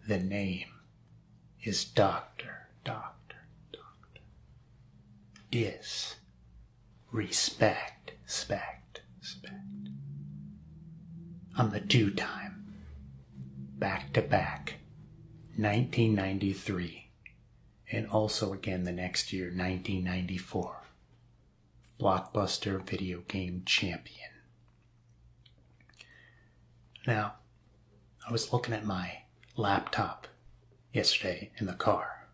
The name is Doctor. Is respect. I'm the two-time, back-to-back, 1993, and also again the next year, 1994, Blockbuster video game champion. Now, I was looking at my laptop yesterday in the car.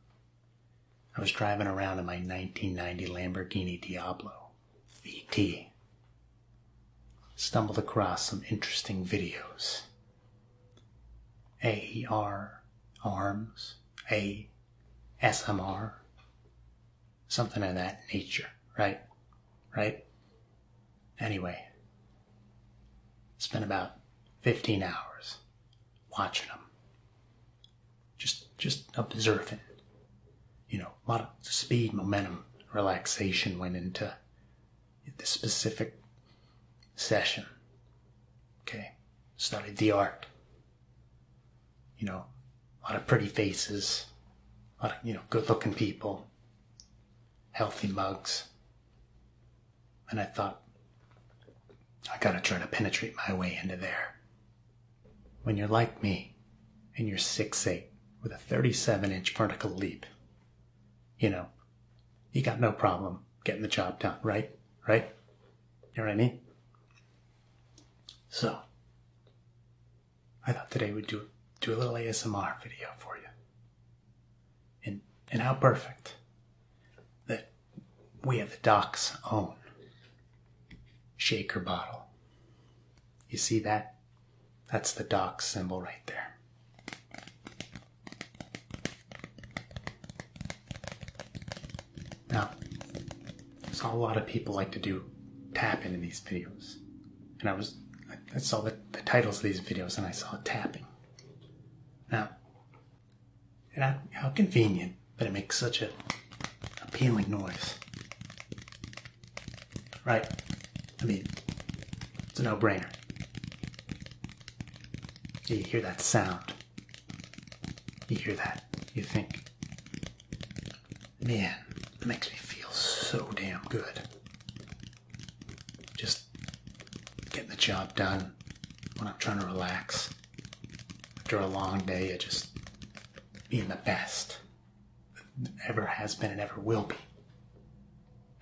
I was driving around in my 1990 Lamborghini Diablo VT. Stumbled across some interesting videos. AER, ARMS, ASMR, something of that nature, right? Anyway, spent about 15 hours watching them. Just observing. You know, a lot of speed, momentum, relaxation went into the specific session. Okay, studied the art. You know, a lot of pretty faces, a lot of, good-looking people, healthy mugs. And I thought, I gotta try to penetrate my way into there. When you're like me, and you're 6'8", with a 37-inch vertical leap, you got no problem getting the job done, right? You know what I mean? So, I thought today we'd do a little ASMR video for you. And how perfect that we have the Doc's own shaker bottle. You see that? That's the Doc symbol right there. Now, I saw a lot of people like to do tapping in these videos. And I saw the titles of these videos and I saw tapping. Now, how convenient that it makes such an appealing noise. Right? I mean, it's a no-brainer. You hear that sound. You hear that. You think, man, that makes me feel so damn good. Just getting the job done when I'm trying to relax. After a long day of just being the best that ever has been and ever will be.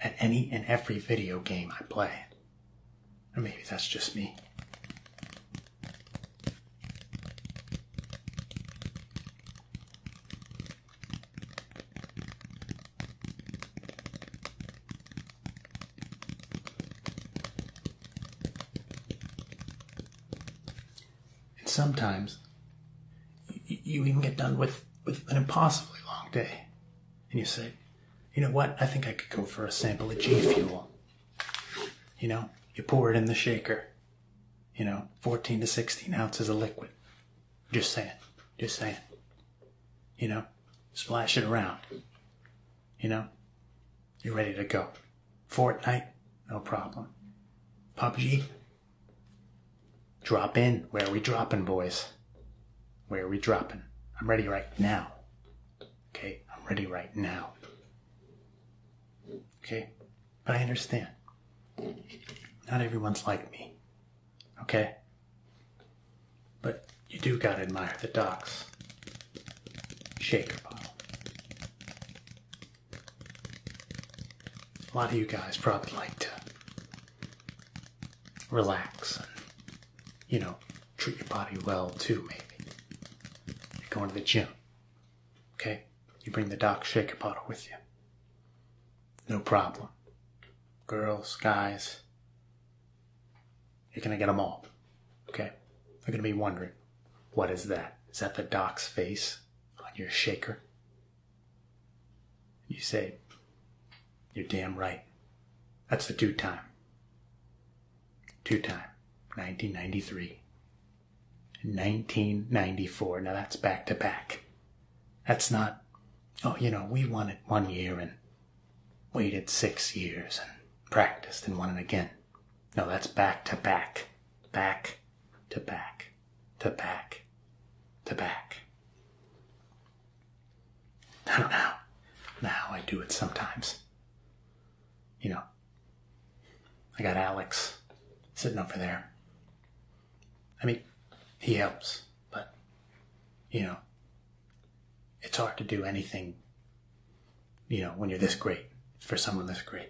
At any and every video game I play. Or maybe that's just me. And sometimes you even get done with an impossibly long day. And you say, you know what, I think I could go for a sample of G Fuel. You pour it in the shaker. 14 to 16 ounces of liquid. Just saying. Splash it around. You're ready to go. Fortnite, no problem. PUBG, drop in. Where are we dropping, boys? Where are we dropping? I'm ready right now. Okay, I'm ready right now. Okay, but I understand. Not everyone's like me. Okay? But you do gotta admire the Doc's shaker bottle. A lot of you guys probably like to relax and, treat your body well too, maybe. You're going to the gym. Okay? You bring the Doc's shaker bottle with you. No problem. Girls, guys, you're gonna get them all. Okay? They're gonna be wondering, what is that? Is that the Doc's face on your shaker? You say, you're damn right. That's the two-time. 1993. 1994. Now that's back to back. That's not, we won it 1 year and waited 6 years and practiced and won it again. No, that's back to back. Back to back to back to back. I don't know how I do it sometimes. You know, I got Alex sitting over there. I mean, he helps, but, you know, it's hard to do anything, you know, when you're this great, for someone this great.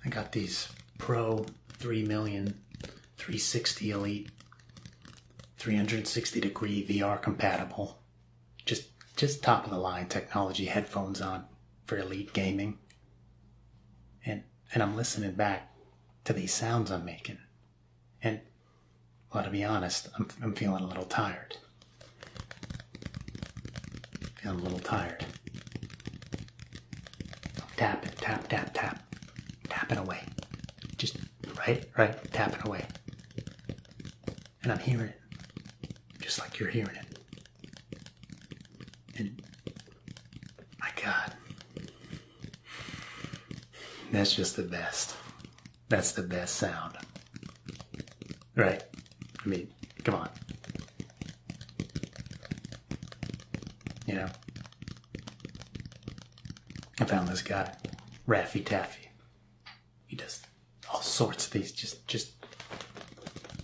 I got these Pro 3 million 360 Elite 360 degree VR compatible, just top of the line technology headphones on for elite gaming. And I'm listening back to these sounds I'm making. And, well, to be honest, I'm feeling a little tired. Feeling a little tired. Tap, tap, tap, tap. Tapping away. Just, right, tapping away. And I'm hearing it. Just like you're hearing it. And, my God. That's just the best. That's the best sound. Right? I mean, come on. You know? I found this guy, Raffy Taffy. He does all sorts of these, just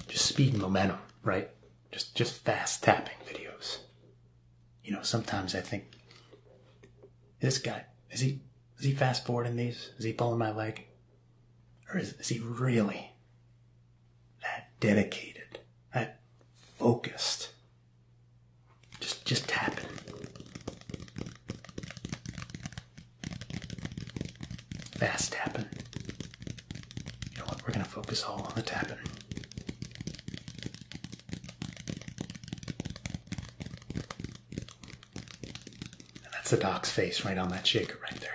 speed and momentum, right? Just fast tapping videos. You know, sometimes I think, this guy, is he fast forwarding these? Is he pulling my leg? Or is he really that dedicated, that focused? Just tapping. Fast tapping. You know what? We're going to focus all on the tapping. And that's the doc's face right on that shaker right there.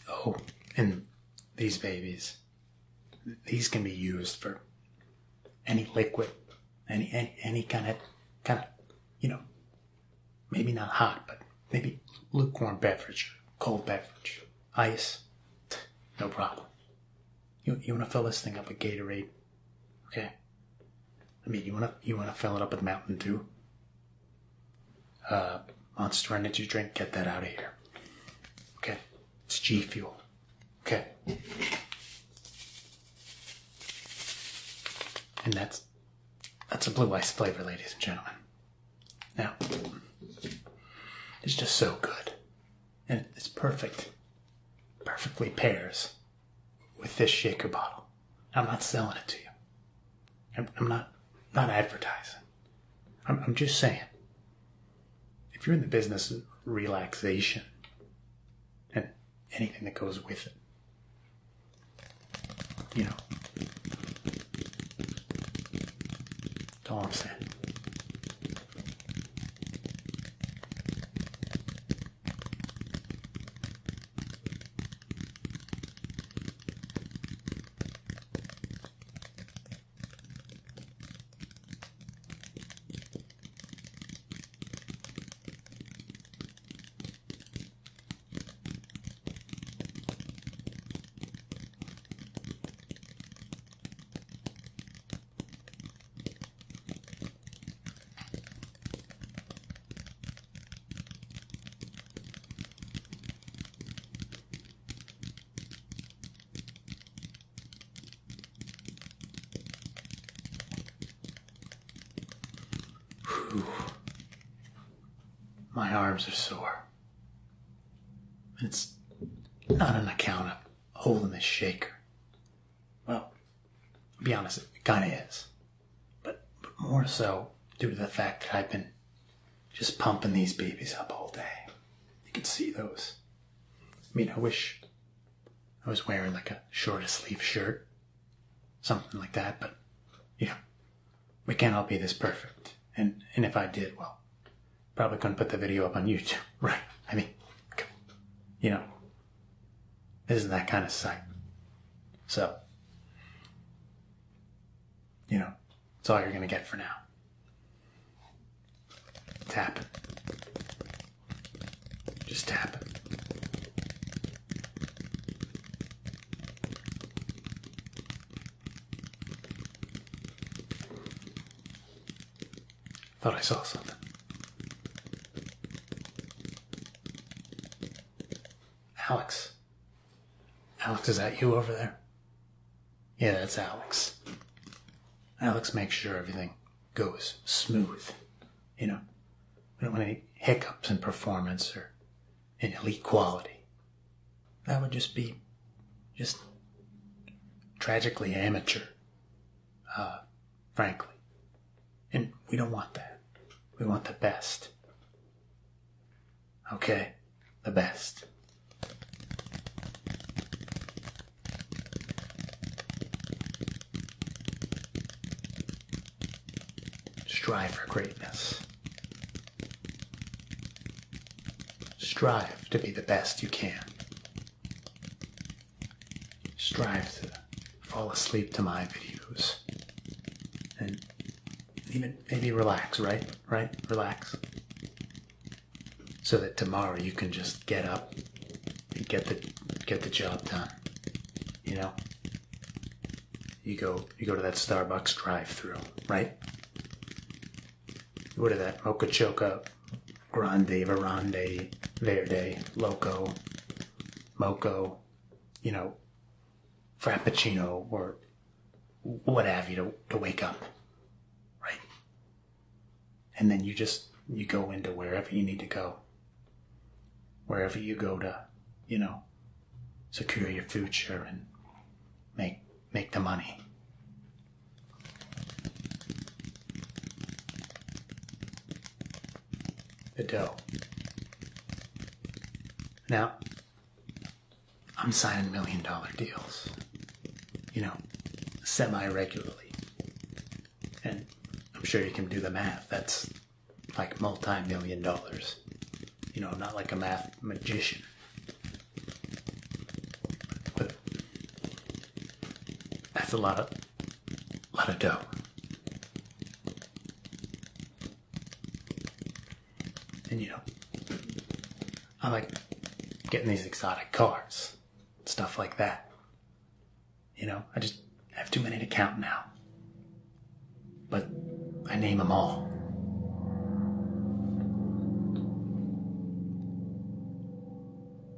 Oh, and these babies, these can be used for any liquid, any kind of, you know, maybe not hot, but maybe lukewarm beverage, cold beverage, ice, no problem. You want to fill this thing up with Gatorade, okay? I mean, you want to fill it up with Mountain Dew, Monster Energy drink. Get that out of here, okay? It's G Fuel. Okay. And that's a blue ice flavor, ladies and gentlemen. Now, it's just so good. And it's perfect. Perfectly pairs with this shaker bottle. I'm not selling it to you. I'm not advertising. I'm just saying, if you're in the business of relaxation and anything that goes with it, you know, that's all I'm saying. My arms are sore. And it's not on account of holding this shaker. be honest, it kind of is. But more so due to the fact that I've been just pumping these babies up all day. You can see those. I mean, I wish I was wearing like a shorter sleeve shirt. Something like that, but, you know, we can't all be this perfect. And if I did, well, probably couldn't put the video up on YouTube, right? I mean, you know, this is that kind of site. So, you know, it's all you're going to get for now. Tap it. Just tap it. Thought I saw something. Alex. Alex, is that you over there? Yeah, that's Alex. Alex makes sure everything goes smooth. You know, we don't want any hiccups in performance or in elite quality. That would just be tragically amateur, frankly. And we don't want that. We want the best. Okay? The best. Strive for greatness. Strive to be the best you can. Strive to fall asleep to my videos. And even maybe relax, right? Relax. So that tomorrow you can just get up and get the job done. You know? You go to that Starbucks drive-thru, right? You order that Mocha Choca, Grande, Verande, Verde, Loco, Moco, you know, Frappuccino, or what have you to wake up, right? And then you go into wherever you need to go. Wherever you go to, you know, secure your future and make the money. The dough. Now, I'm signing $1 million deals, you know, semi-regularly. And I'm sure you can do the math. That's like multi-million dollars. You know, I'm not like a math magician. But that's a lot of dough. And you know, I like getting these exotic cars, stuff like that. You know, I just have too many to count now. But I name them all.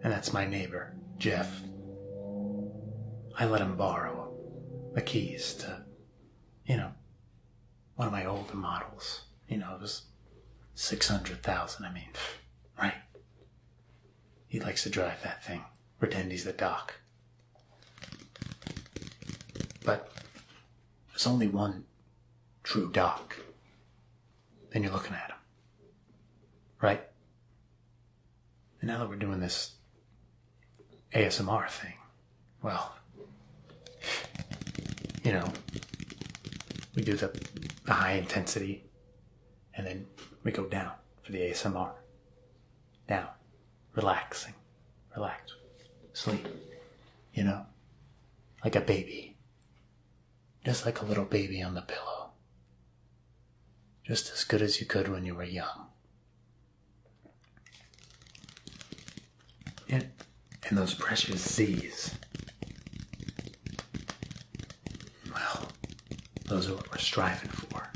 And that's my neighbor, Jeff. I let him borrow the keys to, you know, one of my older models. You know, it was 600,000, I mean, right? He likes to drive that thing, pretend he's the doc. But there's only one true doc. Then you're looking at him, right? And now that we're doing this ASMR thing, well, you know, we do the high intensity, and then we go down for the ASMR. Down. Relaxing. Relax. Sleep. You know? Like a baby. Just like a little baby on the pillow. Just as good as you could when you were young. And those precious Z's. Well, those are what we're striving for.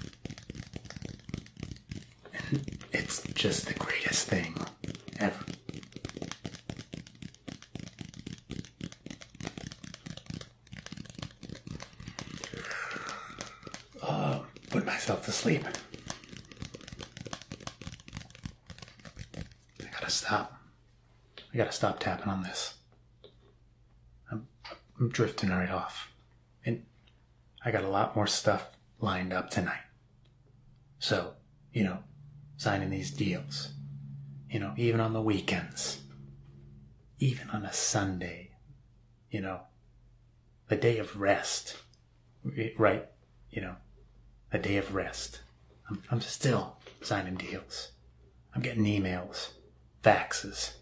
And it's just the greatest thing ever. Put myself to sleep. I gotta stop tapping on this. I'm drifting right off. And I got a lot more stuff lined up tonight. So, signing these deals, even on the weekends, even on a Sunday, a day of rest, right? A day of rest. I'm still signing deals. I'm getting emails, faxes.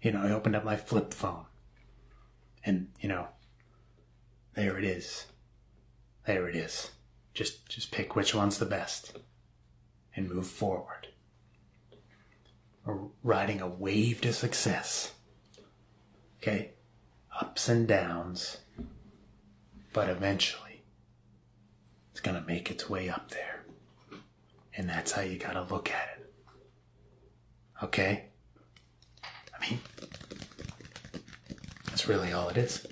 I opened up my flip phone and, there it is. There it is. Just pick which one's the best and move forward. We're riding a wave to success. Okay? Ups and downs, but eventually it's gonna make its way up there. And that's how you gotta look at it. Okay? I mean, that's really all it is.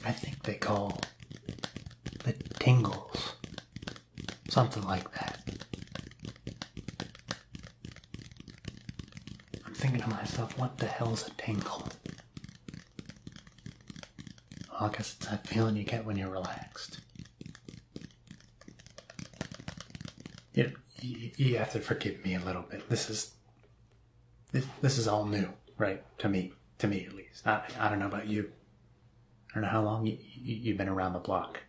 I think they call the Tingles. Something like that. I'm thinking to myself, what the hell's a tingle? Well, I guess it's that feeling you get when you're relaxed. You have to forgive me a little bit. This is all new, right? To me at least. I don't know about you. I don't know how long you've been around the block.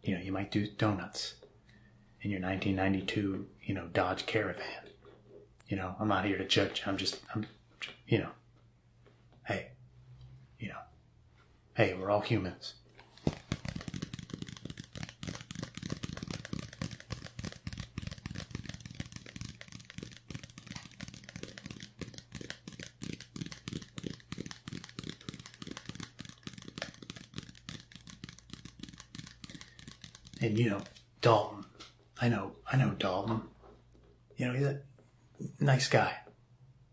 You might do donuts in your 1992, Dodge Caravan. I'm not here to judge. Hey, we're all humans. And Dalton. I know Dalton. He's a nice guy.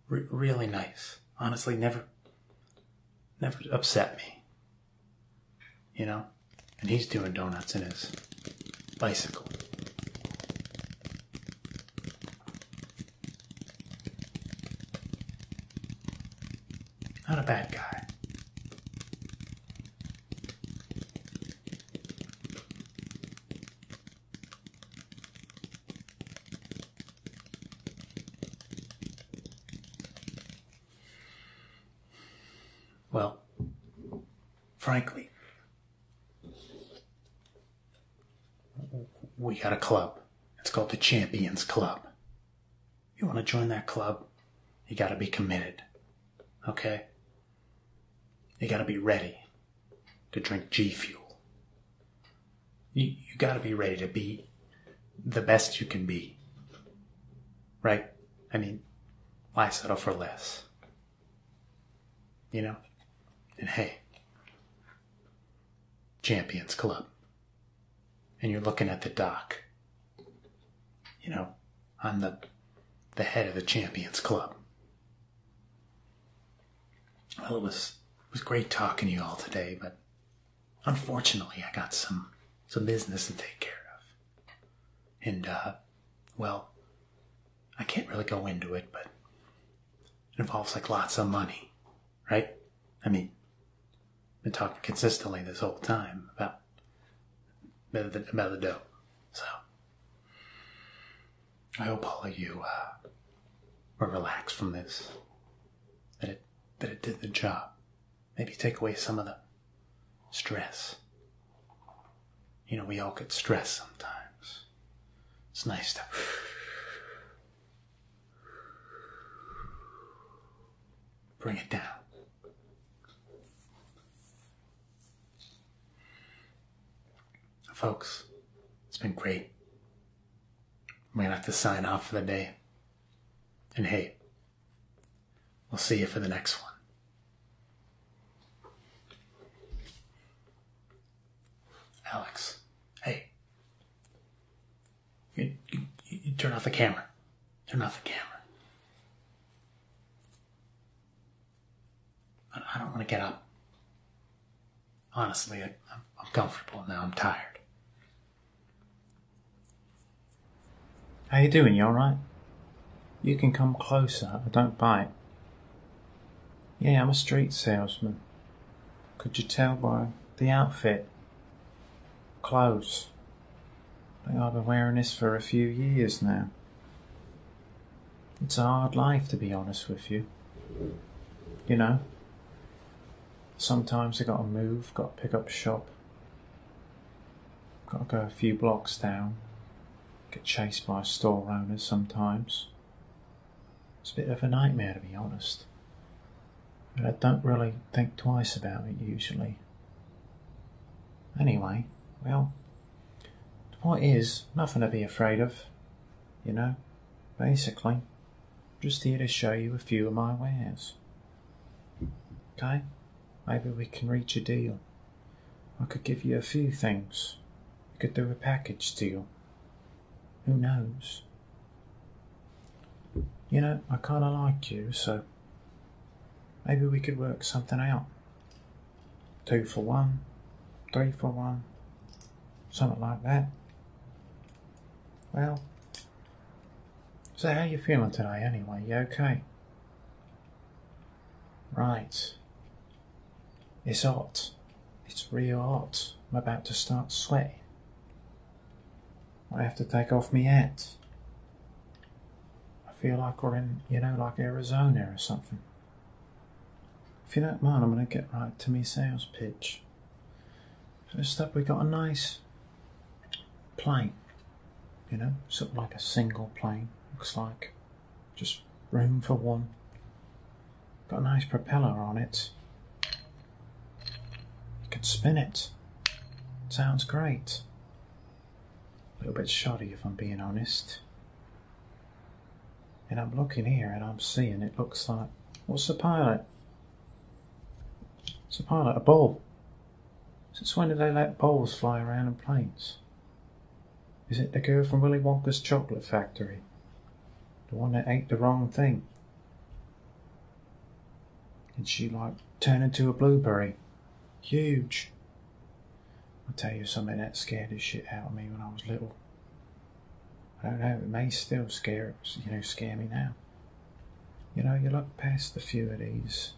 Really nice. Honestly, never upset me. And he's doing donuts in his bicycle. Not a bad guy. Well, frankly, we got a club. It's called the Champions Club. You want to join that club, you got to be committed. Okay? You got to be ready to drink G Fuel. You got to be ready to be the best you can be. Right? I mean, why settle for less? And hey, Champions Club. And you're looking at the dock. I'm the head of the Champions Club. Well, it was great talking to you all today, but unfortunately I got some business to take care of. And, well, I can't really go into it, but it involves lots of money, right? I mean, been talking consistently this whole time about the dough. So, I hope all of you were relaxed from this. That it did the job. Maybe take away some of the stress. We all get stressed sometimes. It's nice to bring it down. Folks, it's been great. I'm going to have to sign off for the day. And hey, we'll see you for the next one. Alex, hey. You turn off the camera. Turn off the camera. I don't want to get up. Honestly, I'm comfortable now. I'm tired. How you doing? You alright? You can come closer. I don't bite. Yeah, I'm a street salesman. Could you tell by the outfit? Clothes. I think I've been wearing this for a few years now. It's a hard life, to be honest with you. You know? Sometimes I gotta move, gotta pick up shop. Gotta go a few blocks down. Get chased by store owners sometimes. It's a bit of a nightmare, to be honest. But I don't really think twice about it usually. Anyway, well, the point is, nothing to be afraid of. You know, basically, just here to show you a few of my wares. Okay? Maybe we can reach a deal. I could give you a few things. We could do a package deal. Who knows? You know, I kind of like you, so maybe we could work something out. 2 for 1, 3 for 1, something like that. Well, so how you feeling today anyway? You okay? Right. It's hot. It's real hot. I'm about to start sweating. I have to take off my hat. I feel like we're in, you know, like Arizona or something. If you don't mind, I'm going to get right to my sales pitch. First up, we got a nice plane. You know, sort of like a single plane. Looks like just room for one. Got a nice propeller on it. You can spin it. Sounds great. A little bit shoddy if I'm being honest. And I'm looking here and I'm seeing it looks like... What's the pilot? It's a pilot, a ball. Since when did they let balls fly around in planes? Is it the girl from Willy Wonka's chocolate factory? The one that ate the wrong thing? Did she like turn into a blueberry? Huge. I'll tell you something that scared the shit out of me when I was little. I don't know, it may still scare me now. You know, you look past a few of these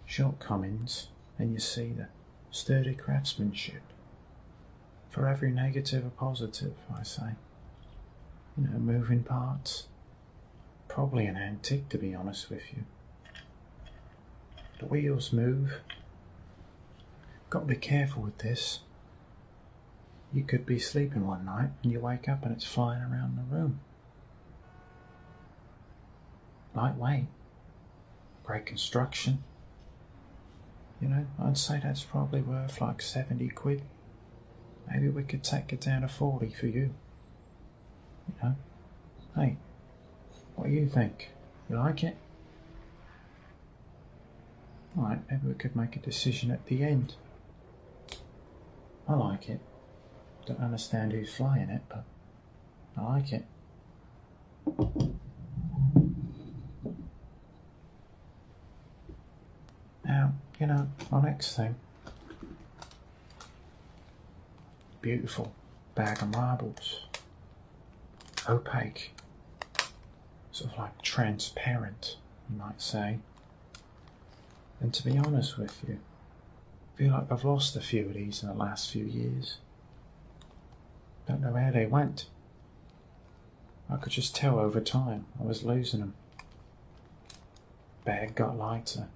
shortcomings and you see the sturdy craftsmanship. For every negative or positive, I say. You know, moving parts. Probably an antique, to be honest with you. The wheels move. Got to be careful with this. You could be sleeping one night and you wake up and it's flying around the room. Lightweight. Great construction. You know, I'd say that's probably worth like 70 quid. Maybe we could take it down to 40 for you. You know? Hey, what do you think? You like it? Alright, maybe we could make a decision at the end. I like it. Don't understand who's flying it, but I like it. Now, you know, our next thing. Beautiful bag of marbles. Opaque. Sort of like transparent, you might say. And to be honest with you, I feel like I've lost a few of these in the last few years. Don't know where they went. I could just tell over time I was losing them. Bag got lighter,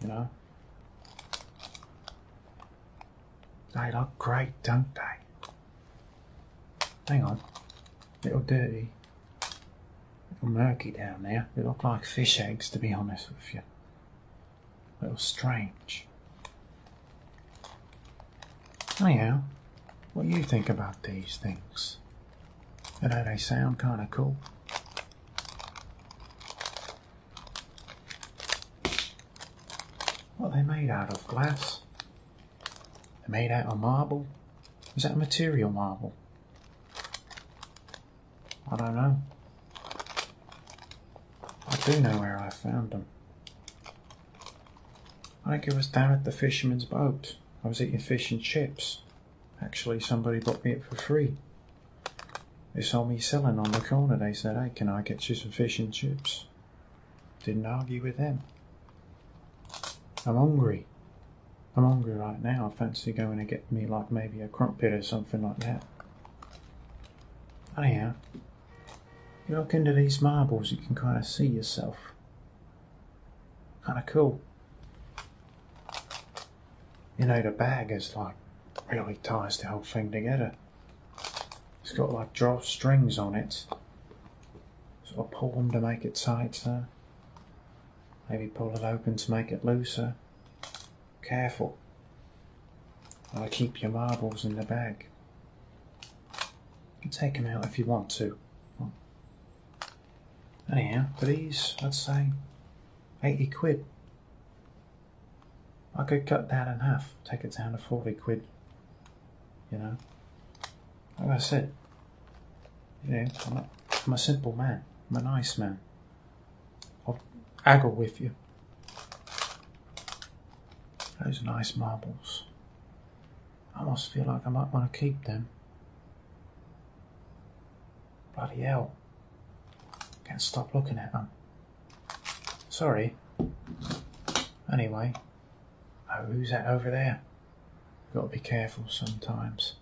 you know. They look great, don't they? Hang on. Little dirty. Little murky down there. They look like fish eggs, to be honest with you. A little strange. Anyhow, what do you think about these things? You know, they sound kind of cool. What are they made out of? Glass? They're made out of marble? Is that a material marble? I don't know. do know where I found them. I think it was down at the fisherman's boat. I was eating fish and chips. Actually, somebody bought me it for free. They saw me selling on the corner. They said, "Hey, can I get you some fish and chips?" Didn't argue with them. I'm hungry. I'm hungry right now. I fancy going to get me like maybe a crumpet or something like that. Anyhow, you look into these marbles, you can kind of see yourself. Kind of cool. You know, the bag is like really ties the whole thing together. It's got like drawstrings on it. Sort of pull them to make it tighter. Maybe pull it open to make it looser. Careful. I'll keep your marbles in the bag. You can take them out if you want to. Anyhow, for these, I'd say 80 quid. I could cut that in half, take it down to 40 quid. You know, like I said, you know, I'm a simple man. I'm a nice man. I'll haggle with you. Those nice marbles. I almost feel like I might want to keep them. Bloody hell. Can't stop looking at them. Sorry. Anyway. Oh, who's that over there? Got to be careful sometimes.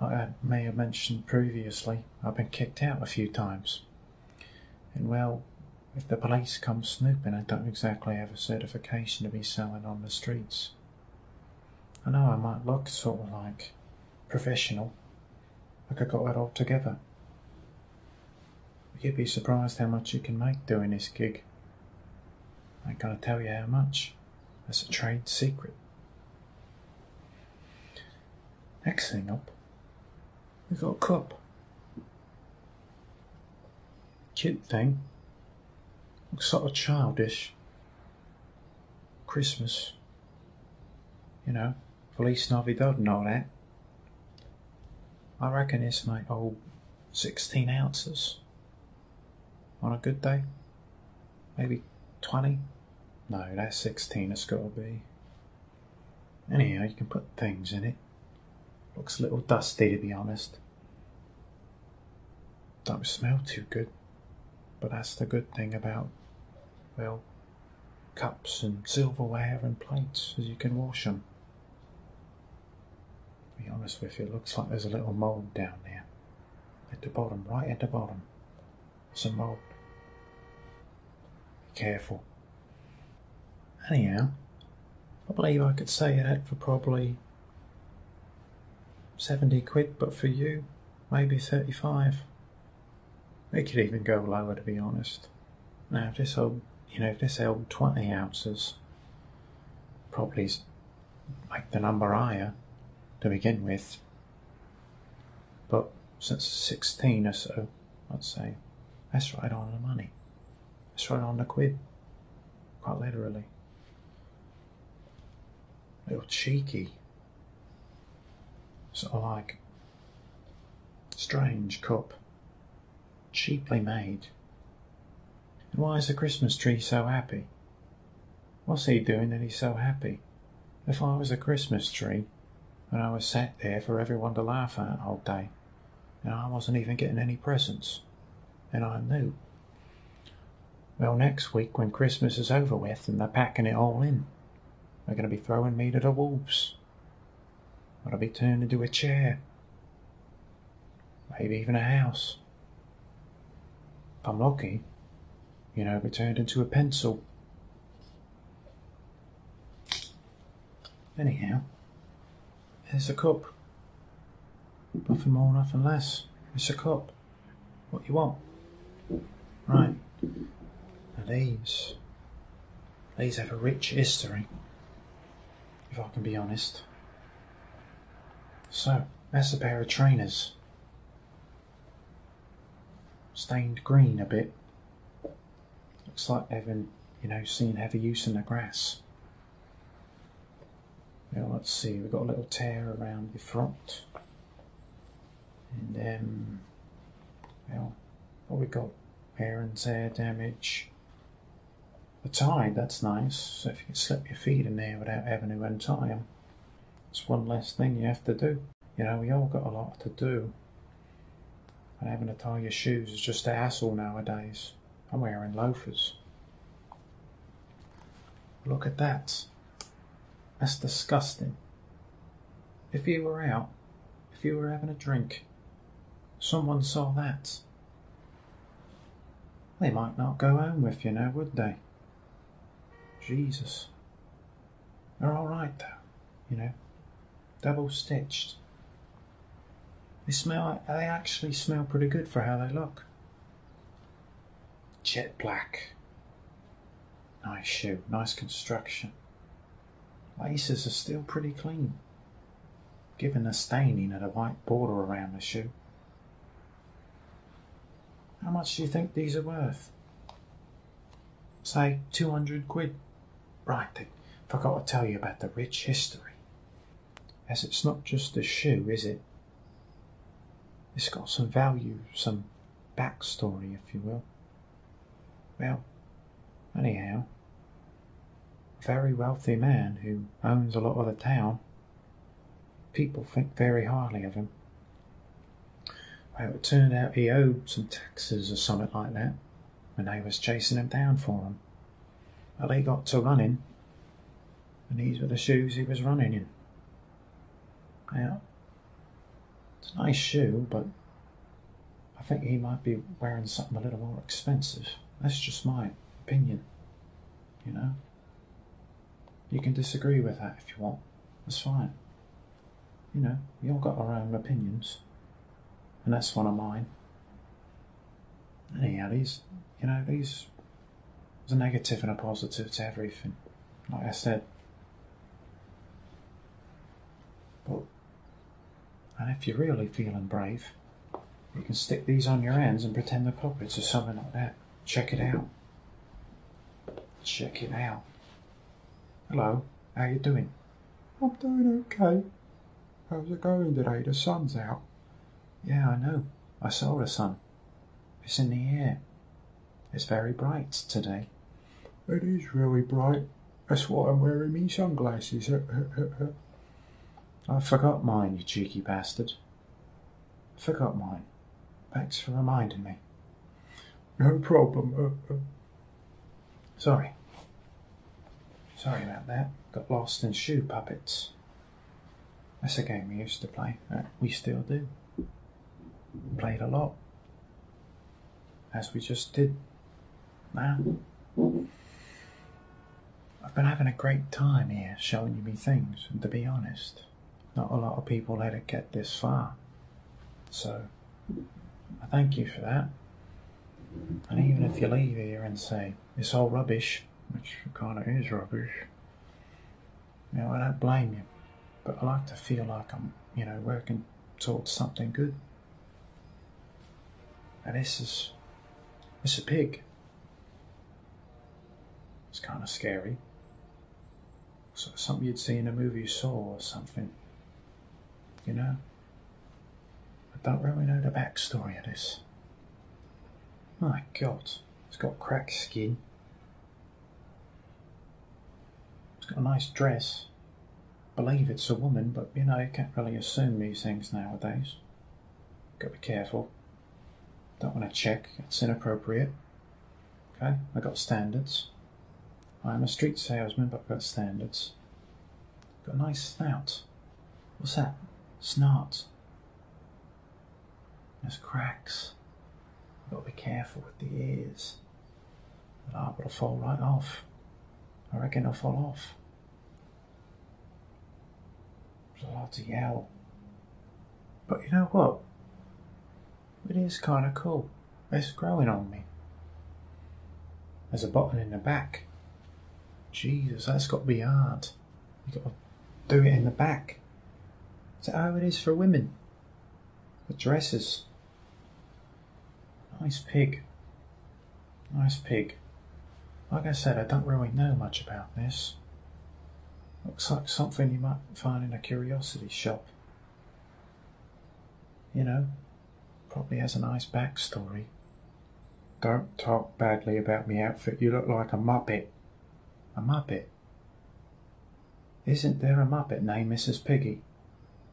Like I may have mentioned previously, I've been kicked out a few times. And well, if the police come snooping, I don't exactly have a certification to be selling on the streets. I know I might look sort of like professional, like I got it all together. But you'd be surprised how much you can make doing this gig. I ain't gonna tell you how much. That's a trade secret. Next thing up, we've got a cup. Cute thing. Looks sort of childish. Christmas. You know, Feliz Navidad and all that. I reckon this might hold 16 ounces. On a good day. Maybe 20. No, that's 16 it's got to be. Anyhow, you can put things in it. Looks a little dusty to be honest. Don't smell too good. But that's the good thing about, well, cups and silverware and plates, as you can wash them. To be honest with you, it looks like there's a little mould down there. At the bottom, right at the bottom. Some mould. Be careful. Anyhow, I believe I could say that for probably 70 quid, but for you, maybe 35. It could even go lower, to be honest. Now, if this held, if this held 20 ounces, probably make the number higher to begin with. But since 16 or so, I'd say that's right on the money. That's right on the quid. Quite literally. A little cheeky. Sort of like strange cup. Cheaply made. And why is the Christmas tree so happy? What's he doing that he's so happy? If I was a Christmas tree, and I was sat there for everyone to laugh at all day, and I wasn't even getting any presents, and I knew. Well, next week when Christmas is over with and they're packing it all in, they're going to be throwing me to the wolves. I'll be turned into a chair. Maybe even a house. If I'm lucky, be turned into a pencil. Anyhow, here's a cup. Nothing more, nothing less. It's a cup. What you want? Right. Now these have a rich history, if I can be honest. So, that's a pair of trainers. Stained green a bit. Looks like they've been, seen heavy use in the grass. Well, let's see, we've got a little tear around the front. And what we got? wear and tear damage. The tide, that's nice. So if you can slip your feet in there without having to untie them, it's one less thing you have to do. You know, we all got a lot to do. And having to tie your shoes is just a hassle nowadays. I'm wearing loafers. Look at that. That's disgusting. If you were out, if you were having a drink, someone saw that, they might not go home with you now, would they? Jesus. They're alright though, you know. Double stitched. They actually smell pretty good for how they look. Jet black. Nice shoe, nice construction. Laces are still pretty clean, given the staining of the white border around the shoe. How much do you think these are worth? Say 200 quid. Right, I forgot to tell you about the rich history. As it's not just a shoe, is it? It's got some value, some backstory, if you will. Well, anyhow, a very wealthy man who owns a lot of the town, people think very highly of him. Well, it turned out he owed some taxes or something like that when they was chasing him down for him. Well, he got to running, and these were the shoes he was running in. Now, it's a nice shoe, but I think he might be wearing something a little more expensive. That's just my opinion, you know. You can disagree with that if you want. That's fine. You know, we all got our own opinions, and that's one of mine. Anyhow, there's a negative and a positive to everything, like I said. But, and if you're really feeling brave, you can stick these on your hands and pretend they're puppets or something like that. Check it out. Check it out. Hello, how you doing? I'm doing okay. How's it going today? The sun's out. Yeah, I know. I saw the sun. It's in the air. It's very bright today. It is really bright. That's why I'm wearing me sunglasses. I forgot mine, you cheeky bastard. I forgot mine. Thanks for reminding me. No problem. Sorry. Sorry about that. Got lost in shoe puppets. That's a game we used to play. We still do. Played a lot. As we just did. Now, I've been having a great time here showing you me things, and to be honest, not a lot of people let it get this far. So, I thank you for that. And even if you leave here and say, it's all rubbish, which kind of is rubbish, you know, I don't blame you. But I like to feel like I'm, you know, working towards something good. And it's a pig. It's kind of scary. So something you'd see in a movie Saw or something. You know? I don't really know the backstory of this. My God, it's got cracked skin. It's got a nice dress. Believe it's a woman, but you know, you can't really assume these things nowadays. Gotta be careful. Don't want to check, it's inappropriate. Okay, I got standards. I'm a street salesman, but I've got standards. Got a nice snout. What's that? Snot. There's cracks. Got to be careful with the ears. They're liable to fall right off. I reckon they'll fall off. There's a lot to yell. But you know what? It is kind of cool. It's growing on me. There's a button in the back. Jesus, that's got to be hard. You've got to do it in the back. Is that how it is for women? The dresses. Nice pig. Nice pig. Like I said, I don't really know much about this. Looks like something you might find in a curiosity shop. You know, probably has a nice backstory. Don't talk badly about me outfit. You look like a Muppet. A Muppet? Isn't there a Muppet named Mrs. Piggy?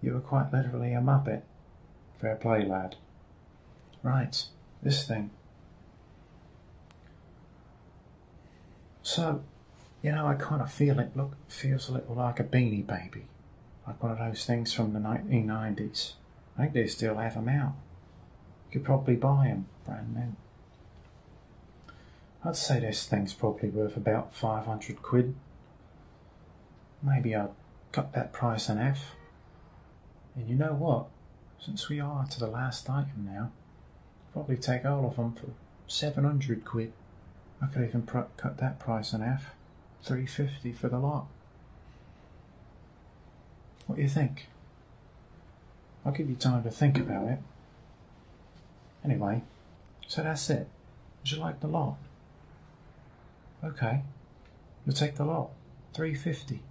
You are quite literally a Muppet. Fair play, lad. Right, this thing. So, you know, I kind of feel it. Look, it feels a little like a Beanie Baby. Like one of those things from the 1990s. I think they still have them out. You could probably buy them brand new. I'd say this thing's probably worth about 500 quid. Maybe I'd cut that price in half. And you know what? Since we are to the last item now, probably take all of them for 700 quid. I could even cut that price in half. 350 for the lot. What do you think? I'll give you time to think about it. Anyway, so that's it. Would you like the lot? Okay, you'll take the lot. 350.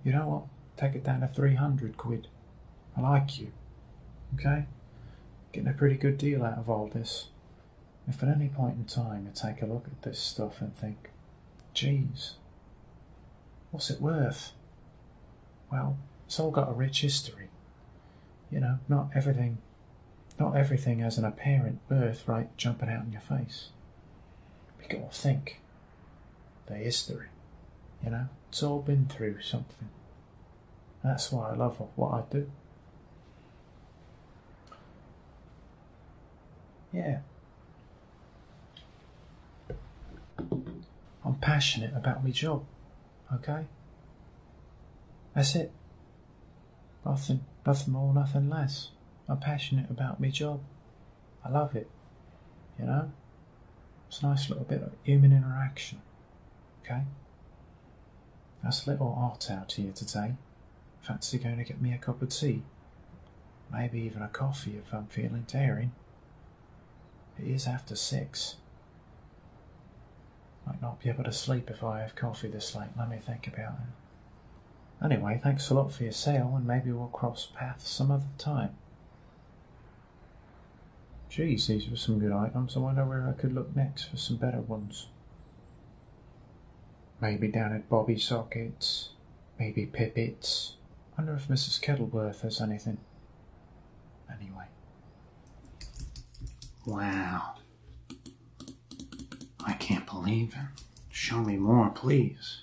You know what? Take it down to 300 quid. I like you. Okay? Getting a pretty good deal out of all this. If at any point in time you take a look at this stuff and think, geez, what's it worth? Well, it's all got a rich history. You know, not everything has an apparent birthright jumping out in your face. You got to think. The history, you know, it's all been through something. That's why I love what I do. Yeah. I'm passionate about my job, okay? That's it. Nothing more, nothing less. I'm passionate about my job. I love it, you know? It's a nice little bit of human interaction, okay? That's a little art out to you today. Fancy going to get me a cup of tea? Maybe even a coffee if I'm feeling daring. It is after 6. Might not be able to sleep if I have coffee this late. Let me think about it. Anyway, thanks a lot for your sale, and maybe we'll cross paths some other time. Geez, these were some good items. I wonder where I could look next for some better ones. Maybe down at Bobby Sockets. Maybe Pippets. I wonder if Mrs. Kettleworth has anything. Anyway. Wow. I can't believe it. Show me more, please.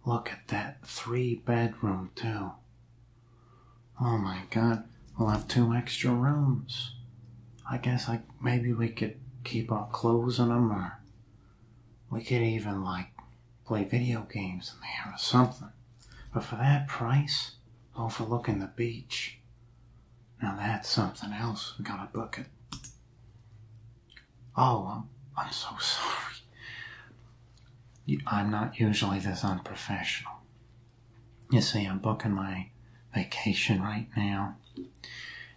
Look at that 3-bedroom, too. Oh my God. We'll have 2 extra rooms. I guess maybe we could keep our clothes in them, or we could even, play video games in there or something. But for that price, overlooking the beach, now that's something else. We gotta book it. Oh, I'm so sorry. I'm not usually this unprofessional. You see, I'm booking my vacation right now.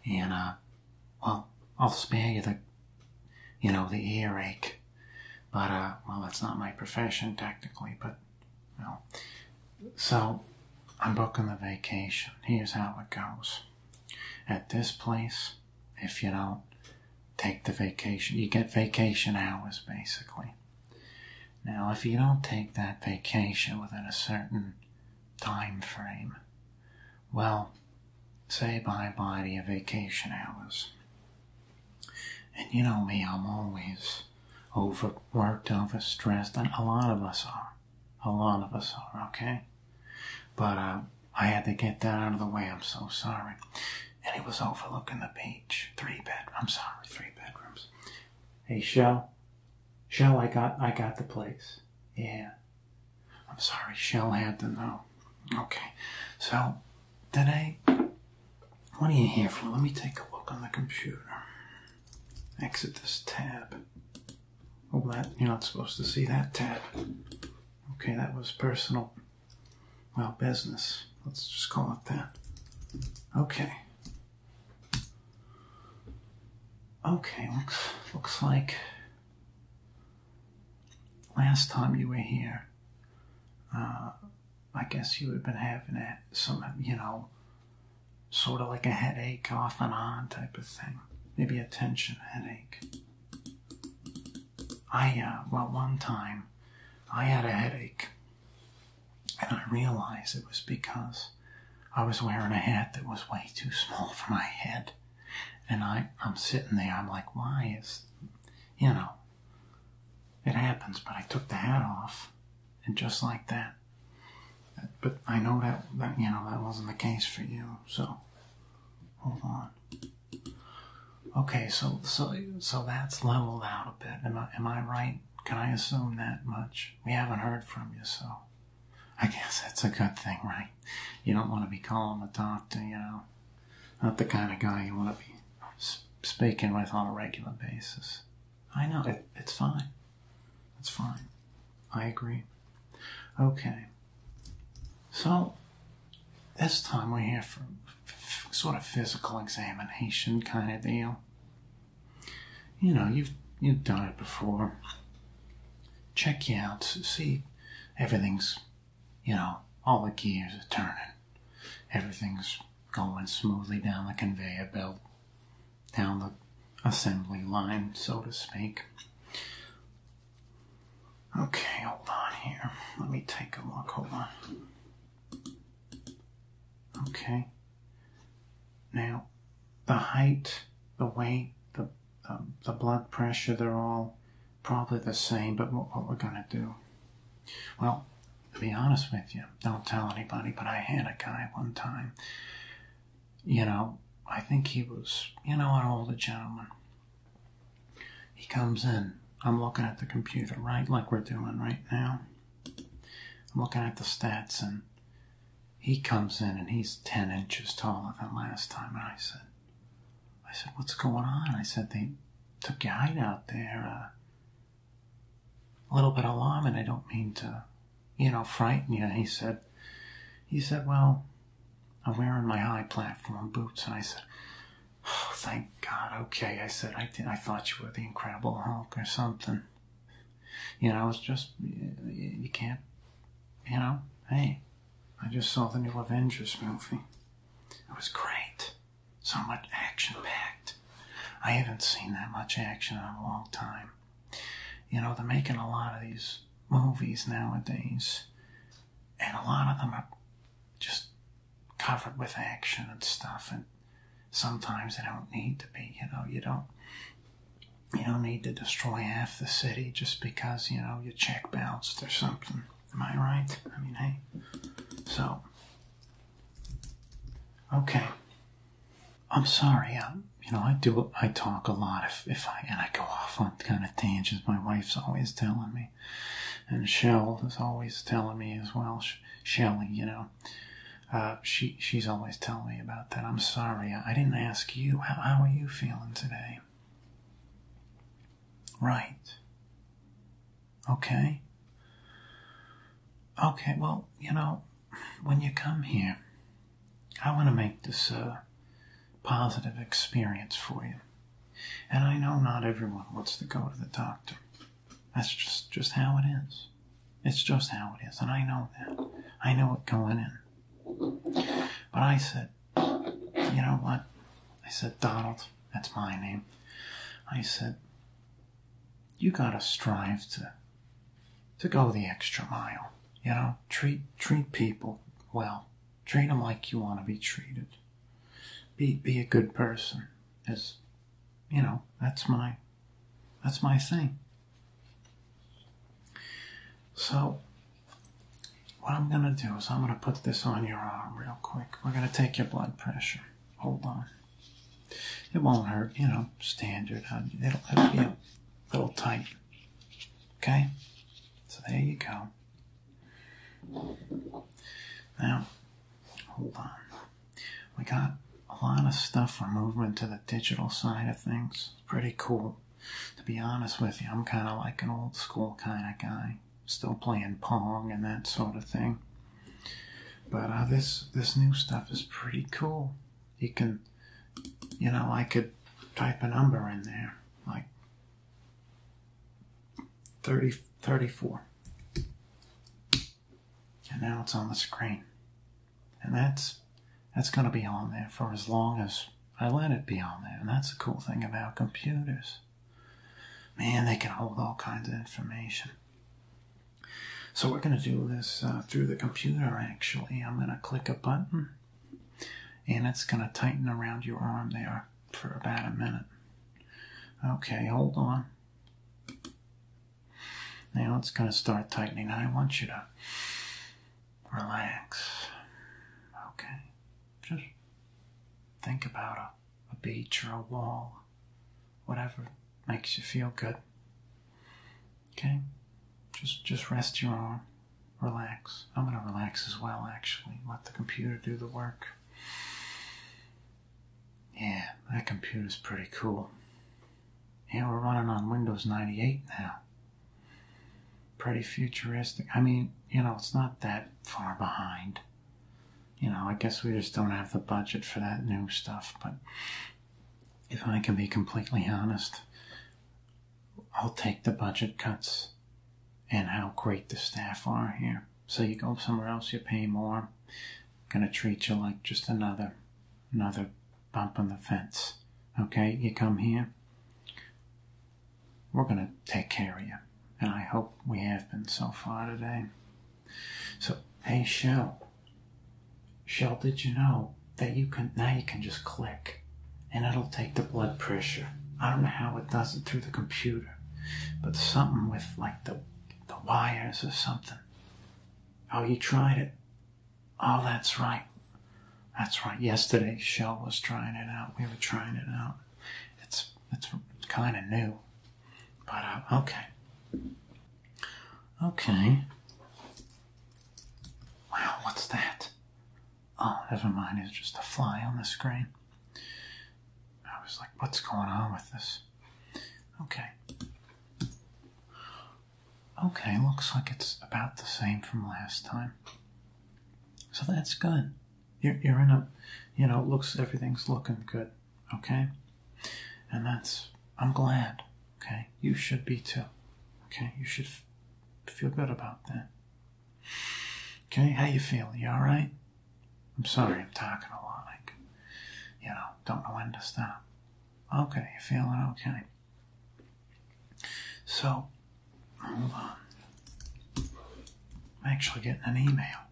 And, well, I'll spare you the earache. But, well, that's not my profession technically, but, well. So, I'm booking the vacation. Here's how it goes. At this place, if you don't take the vacation, you get vacation hours, basically. Now, if you don't take that vacation within a certain time frame, well, say bye-bye to your vacation hours. And you know me, I'm always overworked, overstressed, and a lot of us are, okay? But I had to get that out of the way. I'm so sorry. And it was overlooking the beach. 3 bedrooms. Hey, Shell, I got the place. Yeah. I'm sorry, Shell had to know. Okay, so today, what are you here for? Let me take a look on the computer. Exit this tab. Oh, you're not supposed to see that tab. Okay, that was personal, well, business. Let's just call it that. Okay. Okay, looks like last time you were here, I guess you had been having some, sort of like a headache off and on type of thing. Maybe a tension headache. Well, one time I had a headache, and I realized it was because I was wearing a hat that was way too small for my head. And I'm sitting there, I'm like, why is, it happens, but I took the hat off, and just like that. But I know that wasn't the case for you, so hold on. Okay, so that's leveled out a bit. Am I right? Can I assume that much? We haven't heard from you, so I guess that's a good thing, right? You don't want to be calling the doctor, Not the kind of guy you want to be speaking with on a regular basis. I know, it's fine. It's fine. I agree. Okay. So, this time we're here for sort of physical examination kind of deal. You've done it before. Check you out, see everything's, all the gears are turning. Everything's going smoothly down the conveyor belt, down the assembly line, so to speak. Okay, hold on here. Let me take a look. Hold on. Okay. Now, the height, the weight, the blood pressure, they're all probably the same, but what we're going to do? Well, to be honest with you, don't tell anybody, but I had a guy one time, I think he was, an older gentleman. He comes in. I'm looking at the computer, right, like we're doing right now. I'm looking at the stats, and he comes in, and he's 10 inches taller than last time. And I said, what's going on? I said, they took your height out there. A little bit alarming. I don't mean to, frighten you. He said, well, I'm wearing my high platform boots. And I said, oh, thank God. Okay. I said, I thought you were the Incredible Hulk or something. It's just, you can't, hey, I just saw the new Avengers movie. It was great. So much action-packed. I haven't seen that much action in a long time. They're making a lot of these movies nowadays, and a lot of them are just covered with action and stuff, and sometimes they don't need to be. You don't need to destroy half the city just because, your check bounced or something. Am I right? I mean, hey. So, okay. I'm sorry. I talk a lot and I go off on kind of tangents. My wife's always telling me, and Shell is always telling me as well. Shelly, she's always telling me about that. I'm sorry. I didn't ask you. How are you feeling today? Right. Okay. Okay, well, when you come here, I want to make this a positive experience for you. And I know not everyone wants to go to the doctor. That's just how it is. It's just how it is, and I know that. I know it going in. But I said, you know what? I said, Donald, that's my name. I said, you gotta strive to go the extra mile. Treat people well. Treat them like you want to be treated. Be a good person. That's my thing. So, what I'm gonna do is I'm gonna put this on your arm real quick. We're gonna take your blood pressure. Hold on. It won't hurt, standard. It'll be a little tight. Okay? So there you go. Now, hold on. We got a lot of stuff for movement to the digital side of things. Pretty cool. To be honest with you, I'm kind of like an old school kind of guy. Still playing Pong and that sort of thing. But this new stuff is pretty cool. You can, I could type a number in there, like 34. And now it's on the screen. And that's going to be on there for as long as I let it be on there. And that's the cool thing about computers. Man, they can hold all kinds of information. So we're going to do this through the computer, actually. I'm going to click a button, and it's going to tighten around your arm there for about a minute. Okay, hold on. Now it's going to start tightening. I want you to relax. Okay, just think about a beach or a wall, whatever makes you feel good. Okay, just rest your arm, relax. I'm going to relax as well, actually. Let the computer do the work. Yeah, that computer's pretty cool. Yeah, we're running on Windows 98 now. Pretty futuristic. I mean, you know, it's not that far behind. You know, I guess we just don't have the budget for that new stuff, but if I can be completely honest, I'll take the budget cuts and how great the staff are here. So you go somewhere else, you pay more. Gonna treat you like just another bump on the fence. Okay, you come here, we're gonna take care of you. And I hope we have been so far today. So, hey, Shell, did you know that you can just click and it'll take the blood pressure? I don't know how it does it through the computer, but something with like the wires or something. Oh, you tried it? Oh, that's right. That's right. Yesterday, Shell was trying it out. We were trying it out. It's kind of new, but okay. Okay. Wow, what's that? Oh, never mind. It's just a fly on the screen. I was like, what's going on with this? Okay. Okay, looks like it's about the same from last time. So that's good. You're in a, you know, everything's looking good. Okay? And I'm glad. Okay? You should be too. Okay? You should feel good about that. Okay? How you feeling? You alright? I'm sorry I'm talking a lot. Don't know when to stop. Okay, you feeling okay? So, hold on. I'm actually getting an email.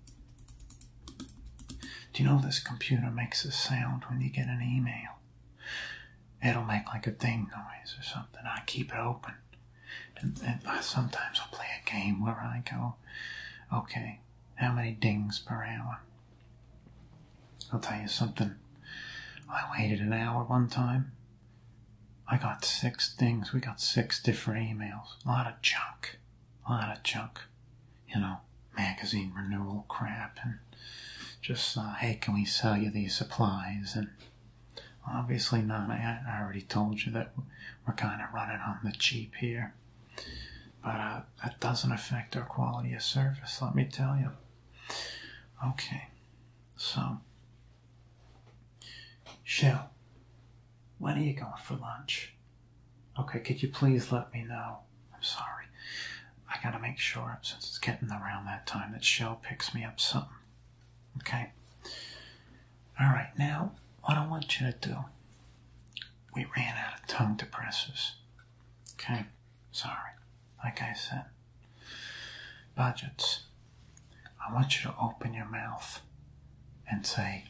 Do you know this computer makes a sound when you get an email? It'll make like a ding noise or something. I keep it open. And sometimes I'll play a game where I go, okay, how many dings per hour? I'll tell you something. I waited an hour one time. I got 6 dings. We got 6 different emails. A lot of junk. You know, magazine renewal crap and just, hey, can we sell you these supplies? And obviously not. I already told you that we're kind of running on the cheap here. But that doesn't affect our quality of service, let me tell you. Okay, so, Shell, when are you going for lunch? Okay, could you please let me know? I'm sorry. I gotta make sure, since it's getting around that time, that Shell picks me up something. Okay? Alright, now, what I want you to do, we ran out of tongue depressors. Okay? Sorry. Like I said, budgets. I want you to open your mouth and say,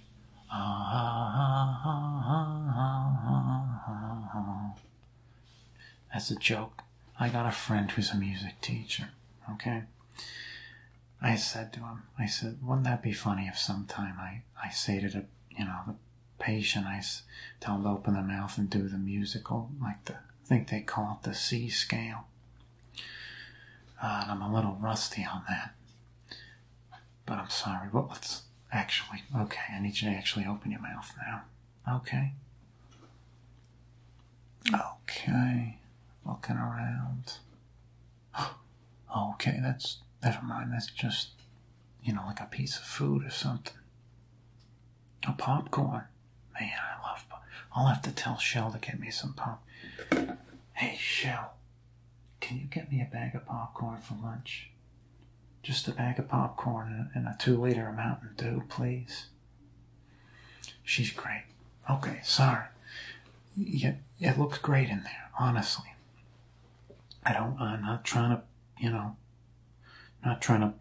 That's a joke. I got a friend who's a music teacher, okay? I said to him, wouldn't that be funny if sometime I say to the patient, I tell him to open the mouth and do the musical, I think they call it the C scale. And I'm a little rusty on that. But I'm sorry. Well, let's actually... Okay, I need you to actually open your mouth now. Okay? Okay. Looking around. Okay, never mind. That's just, like a piece of food or something. A popcorn. Man, I love popcorn. I'll have to tell Shell to get me some pop. Hey, Shell. Can you get me a bag of popcorn for lunch? Just a bag of popcorn and a 2-liter of Mountain Dew, please. She's great. Okay, sorry. It looks great in there, honestly. I'm not trying to, not trying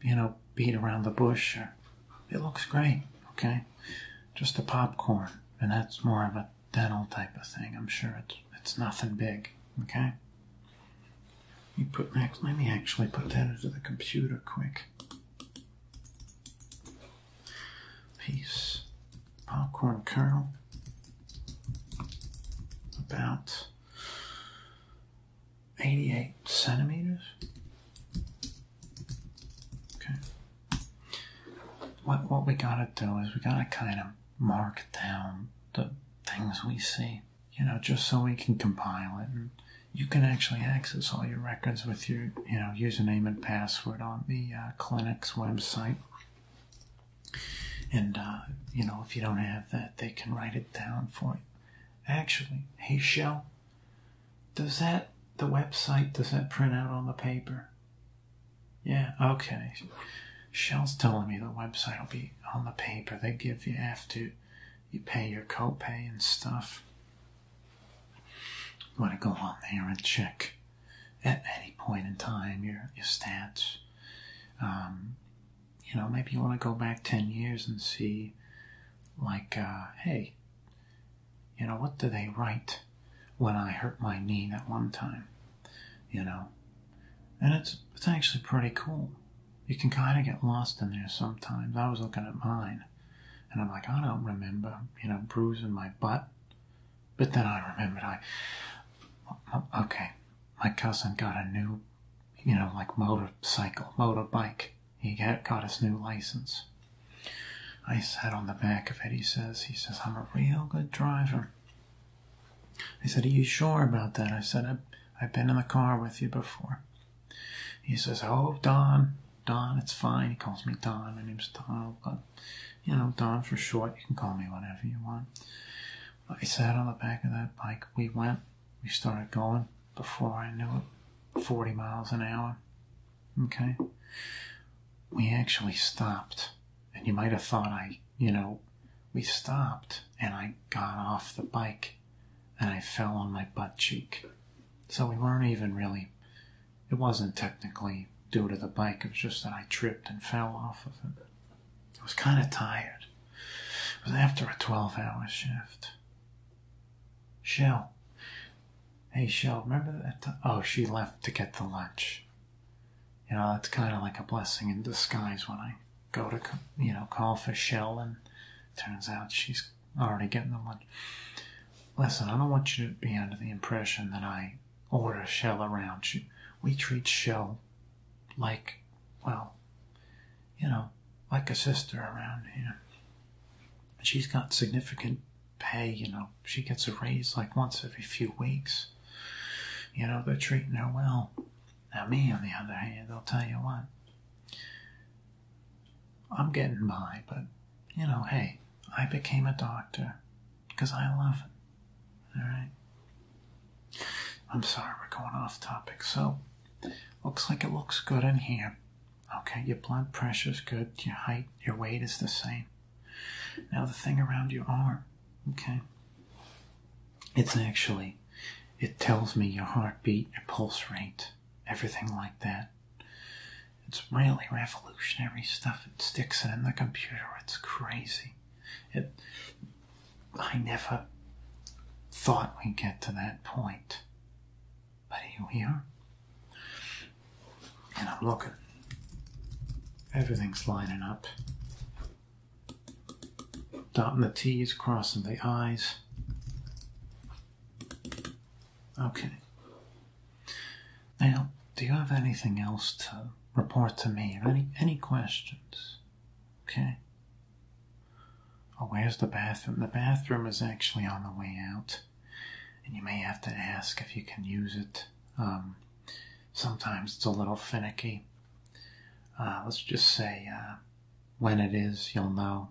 to, beat around the bush. It looks great, okay? Just a popcorn, and that's more of a dental type of thing. I'm sure it's nothing big, okay? Let me actually put that into the computer quick. Piece, popcorn kernel, about 88 centimeters. Okay. What we gotta do is we gotta kind of mark down the things we see, just so we can compile it. And you can actually access all your records with your, username and password on the clinic's website. And, if you don't have that, they can write it down for you. Actually, hey, Shell, the website, does that print out on the paper? Yeah, okay. Shell's telling me the website will be on the paper. They give you after you pay your copay and stuff. You want to go on there and check at any point in time your stats. Maybe you want to go back 10 years and see, like, hey, what did they write when I hurt my knee that one time? And it's actually pretty cool. You can kind of get lost in there sometimes. I was looking at mine, and I'm like, I don't remember, bruising my butt. But then I remembered, okay, my cousin got a new, motorbike. He got his new license. I sat on the back of it. He says, I'm a real good driver. I said, are you sure about that? I said, I've been in the car with you before. He says, oh, Don, it's fine. He calls me Don. My name's Donald, but, Don for short. You can call me whatever you want. I sat on the back of that bike. We started going. Before I knew it, 40 miles an hour. Okay? We actually stopped. And you might have thought we stopped, and I got off the bike, and I fell on my butt cheek. So we weren't even really, it wasn't technically due to the bike, it was just that I tripped and fell off of it. I was kind of tired. It was after a 12-hour shift. Shell. Hey, Shell, remember that time? Oh, she left to get the lunch. That's kind of like a blessing in disguise when I go to, call for Shell, and it turns out she's already getting the lunch. Listen, I don't want you to be under the impression that I order Shell around. We treat Shell like, like a sister around here. She's got significant pay, She gets a raise like once every few weeks. They're treating her well. Now me, on the other hand, I'll tell you what. I'm getting by, but, hey, I became a doctor because I love it. All right? I'm sorry, we're going off topic. So, looks like it looks good in here. Okay, your blood pressure's good. Your height, your weight is the same. Now the thing around your arm, okay? It tells me your heartbeat, your pulse rate, everything like that. It's really revolutionary stuff. It sticks it in the computer. It's crazy. I never thought we'd get to that point. But here we are. And I'm looking. Everything's lining up. Dotting the T's, crossing the I's. Okay. Now, do you have anything else to report to me, or any questions? Okay. Oh, where's the bathroom? The bathroom is actually on the way out, and you may have to ask if you can use it. Sometimes it's a little finicky. Let's just say when it is, you'll know,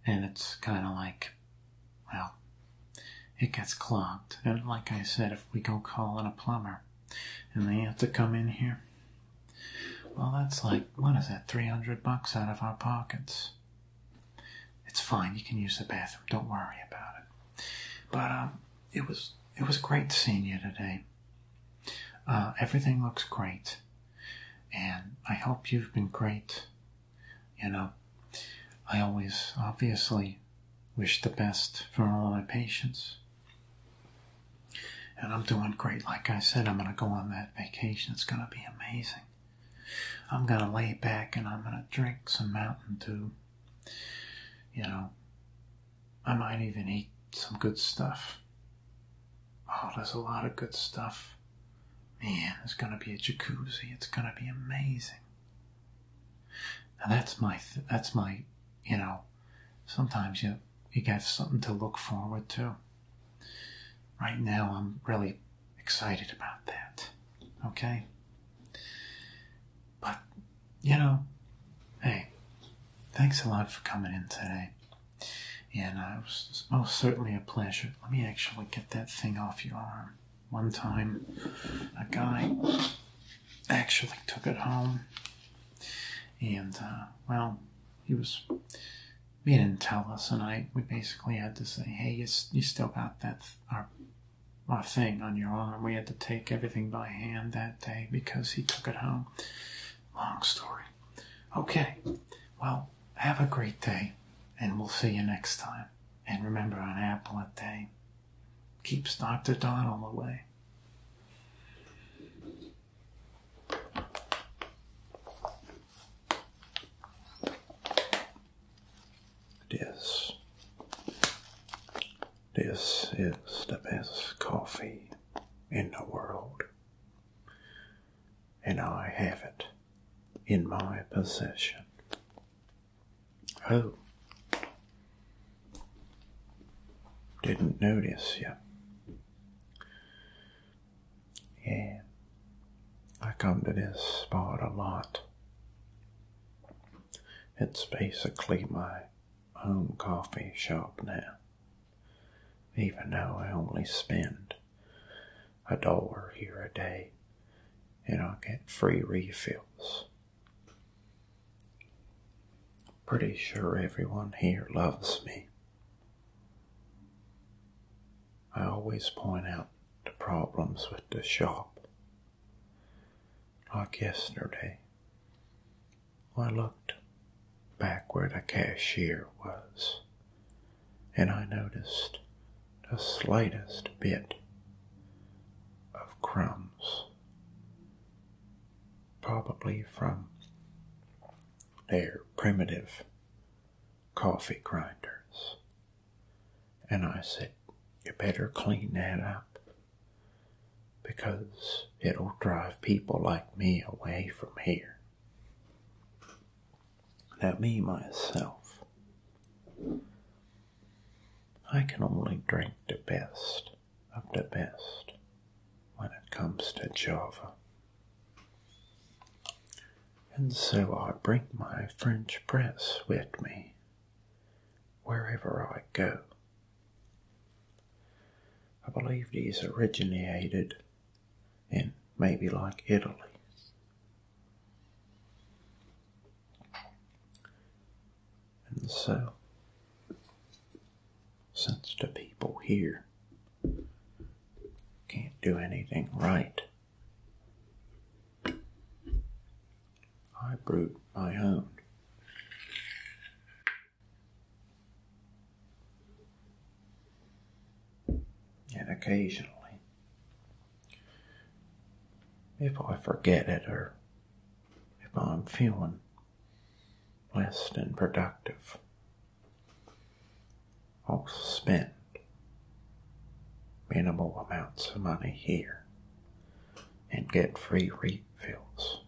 and it's kind of like, it gets clogged. And like I said, if we go calling a plumber and they have to come in here, well, that's like, what is that, $300 out of our pockets. It's fine, you can use the bathroom, don't worry about it. But it was great seeing you today. Everything looks great. And I hope you've been great. You know, I always obviously wish the best for all my patients. And I'm doing great. Like I said, I'm going to go on that vacation. It's going to be amazing. I'm going to lay back and I'm going to drink some Mountain Dew. You know, I might even eat some good stuff. Oh, there's a lot of good stuff. Man, there's going to be a jacuzzi. It's going to be amazing. Now that's my, you know, sometimes you get something to look forward to. Right now, I'm really excited about that. Okay? But, you know, hey, thanks a lot for coming in today. And it was most certainly a pleasure. Let me actually get that thing off your arm. One time, a guy actually took it home. And, well, he didn't tell us, and we basically had to say, hey, you still got our thing on your arm. We had to take everything by hand that day because he took it home. Long story. Okay, well, have a great day, and we'll see you next time. And remember, an apple a day keeps Dr. Donald away. This is the best coffee in the world, and I have it in my possession. Oh, didn't notice you. Yeah, I come to this spot a lot. It's basically my home coffee shop now. Even though I only spend $1 here a day, and I get free refills. Pretty sure everyone here loves me. I always point out the problems with the shop. Like yesterday, I looked back where the cashier was, and I noticed the slightest bit of crumbs, probably from their primitive coffee grinders. And I said, you better clean that up, because it'll drive people like me away from here. Now me, myself, I can only drink the best of the best when it comes to Java. And so I bring my French press with me wherever I go. I believe these originated in maybe like Italy. And so, since the people here can't do anything right, I brewed my own. And occasionally, if I forget it or if I'm feeling less than productive, I'll spend minimal amounts of money here and get free refills.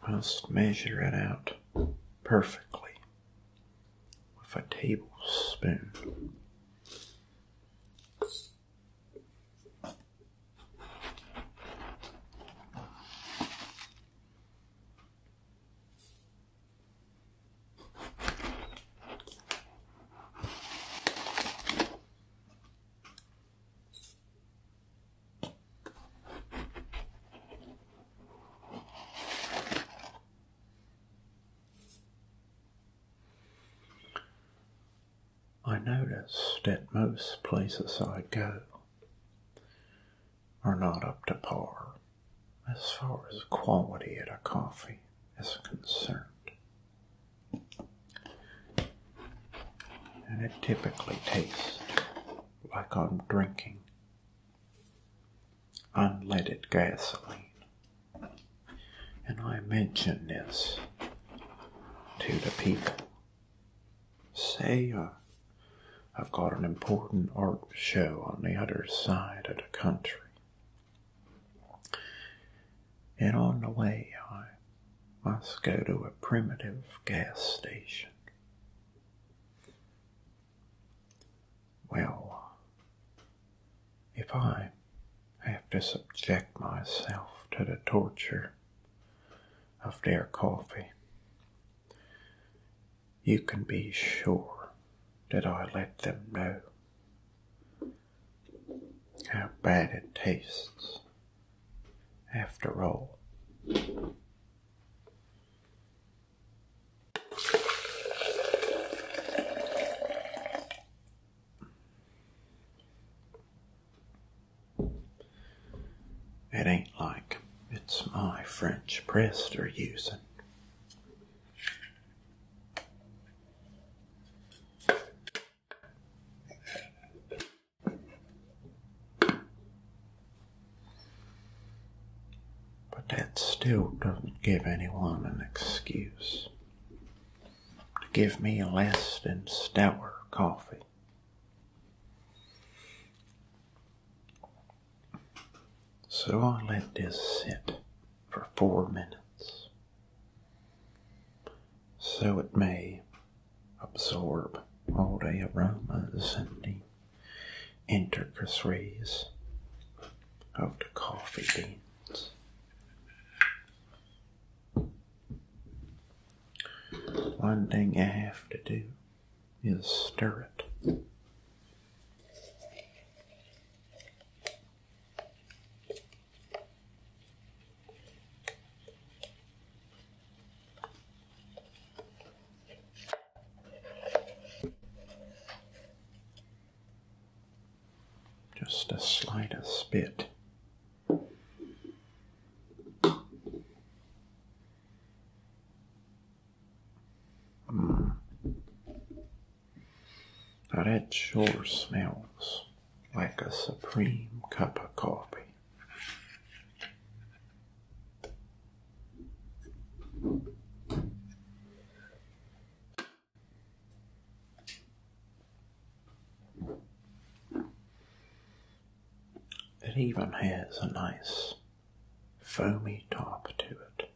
Must measure it out perfectly with a tablespoon. I noticed that most places I go are not up to par as far as quality of the coffee is concerned. And it typically tastes like I'm drinking unleaded gasoline. And I mention this to the people. Say I've got an important art show on the other side of the country. And on the way, I must go to a primitive gas station. Well, if I have to subject myself to the torture of their coffee, you can be sure that I let them know how bad it tastes. After all, it ain't like it's my French press they're using. But that still doesn't give anyone an excuse to give me less than stellar coffee. So I let this sit for 4 minutes, so it may absorb all the aromas and the intricacies of the coffee beans. One thing I have to do is stir it. Just the slightest bit. Now that sure smells like a supreme cup of coffee. It even has a nice foamy top to it.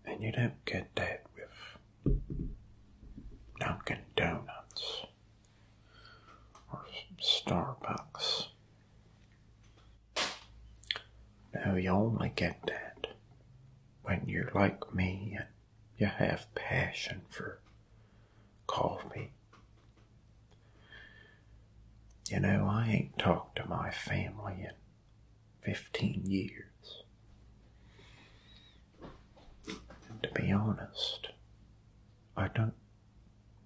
And you don't get that with Dunkin' Donuts or Starbucks. No, you only get that when you're like me and you have passion for coffee. You know, I ain't talked to my family in 15 years. And to be honest, I don't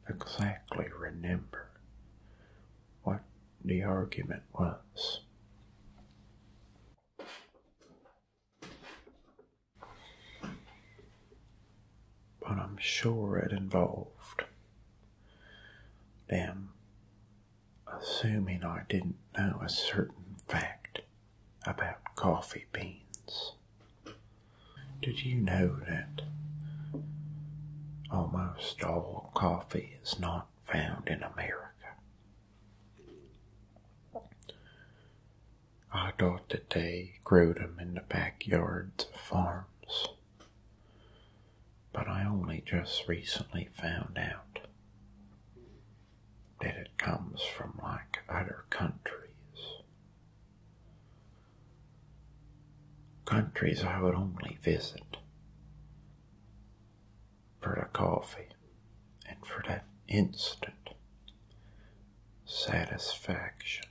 exactly remember what the argument was. But I'm sure it involved them assuming I didn't know a certain fact about coffee beans. Did you know that almost all coffee is not found in America? I thought that they grew them in the backyards of farms, but I only just recently found out that it comes from like other countries. Countries I would only visit for the coffee and for that instant satisfaction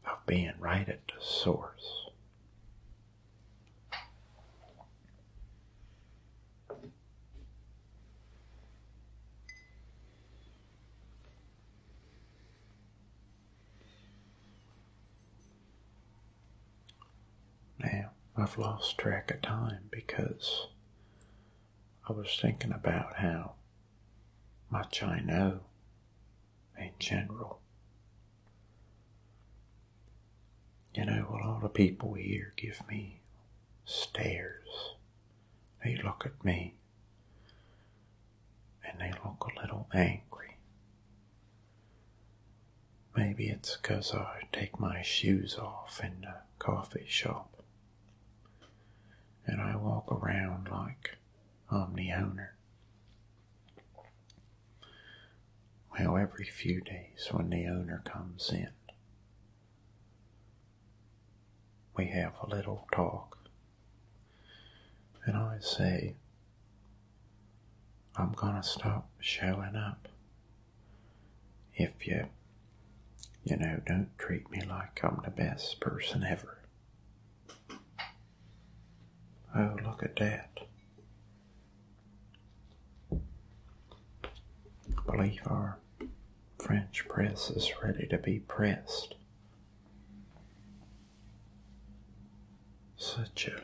of being right at the source. I've lost track of time because I was thinking about how much I know in general. You know, a lot of people here give me stares. They look at me and they look a little angry. Maybe it's because I take my shoes off in the coffee shop and I walk around like I'm the owner. Well, every few days when the owner comes in, we have a little talk. And I say, I'm gonna stop showing up if you don't treat me like I'm the best person ever. Oh, look at that. I believe our French press is ready to be pressed. Such a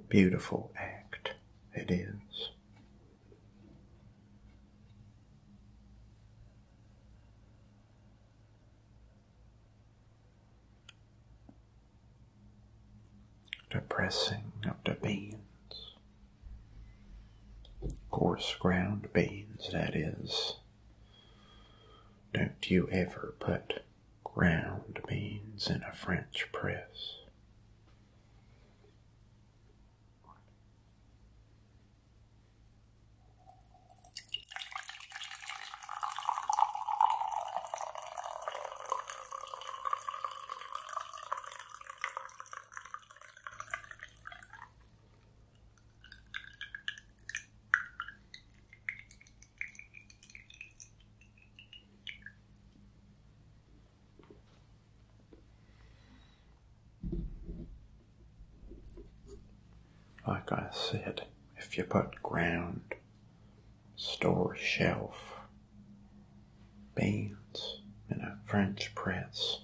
beautiful act it is. The pressing of the beans. Coarse ground beans, that is. Don't you ever put ground beans in a French press. Like I said, if you put ground store shelf beans in a French press,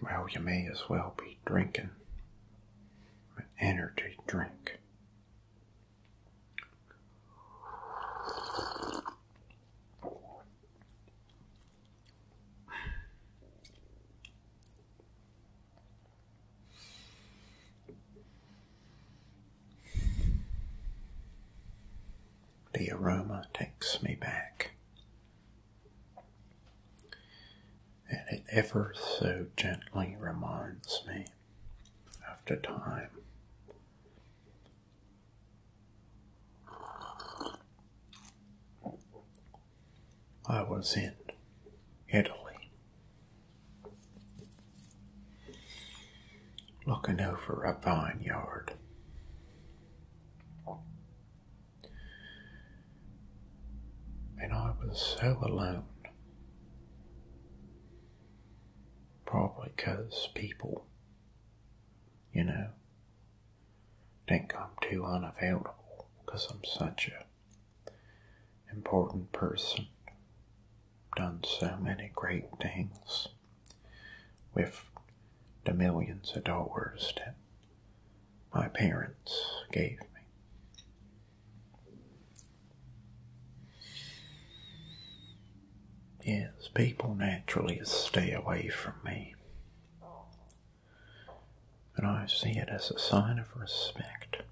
well, you may as well be drinking an energy drink. The aroma takes me back, and it ever so gently reminds me of the time I was in Italy, looking over a vineyard. And I was so alone, probably because people, think I'm too unavailable because I'm such a important person. Done so many great things with the millions of dollars that my parents gave me. Yes, people naturally stay away from me, and I see it as a sign of respect.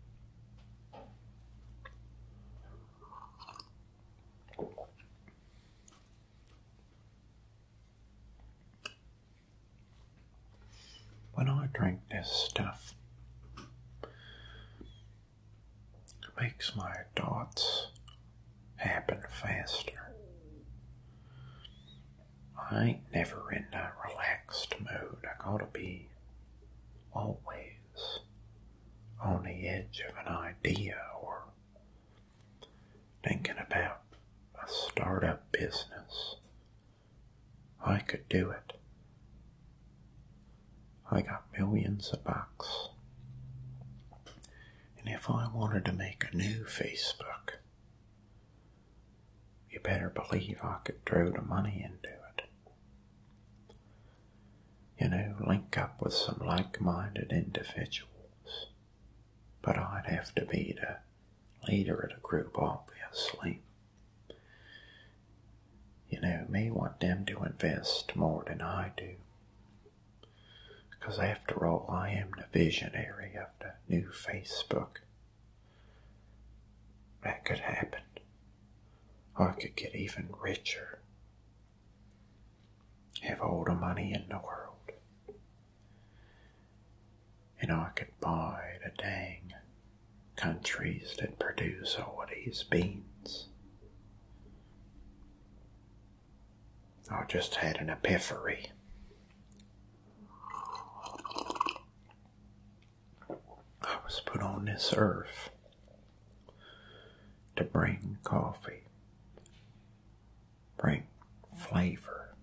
When I drink this stuff, it makes my thoughts happen faster. I ain't never in that relaxed mode. I gotta be always on the edge of an idea or thinking about a startup business. I could do it. I got millions of bucks. And if I wanted to make a new Facebook, you better believe I could throw the money into it. link up with some like-minded individuals. But I'd have to be the leader of the group, obviously. Me want them to invest more than I do. Because after all, I am the visionary of the new Facebook. That could happen. I could get even richer. Have all the money in the world. And I could buy the dang countries that produce all of these beans. I just had an epiphany. I was put on this earth to bring coffee, bring flavor,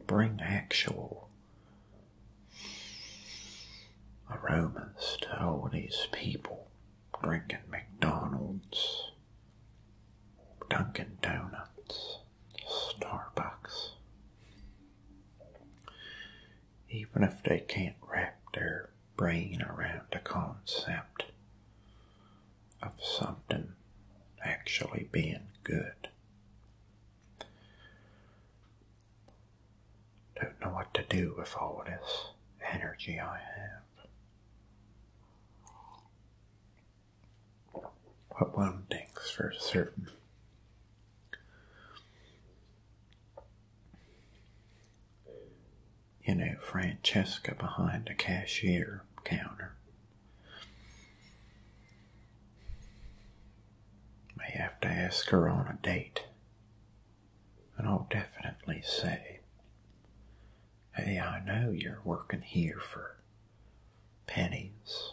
bring actual aromas to all these people drinking McDonald's, Dunkin' Donuts, Starbucks. Even if they can't wrap their brain around the concept of something actually being good. Don't know what to do with all this energy I have. But one thing's for certain. Francesca behind the cashier counter. May have to ask her on a date. And I'll definitely say, hey, I know you're working here for pennies,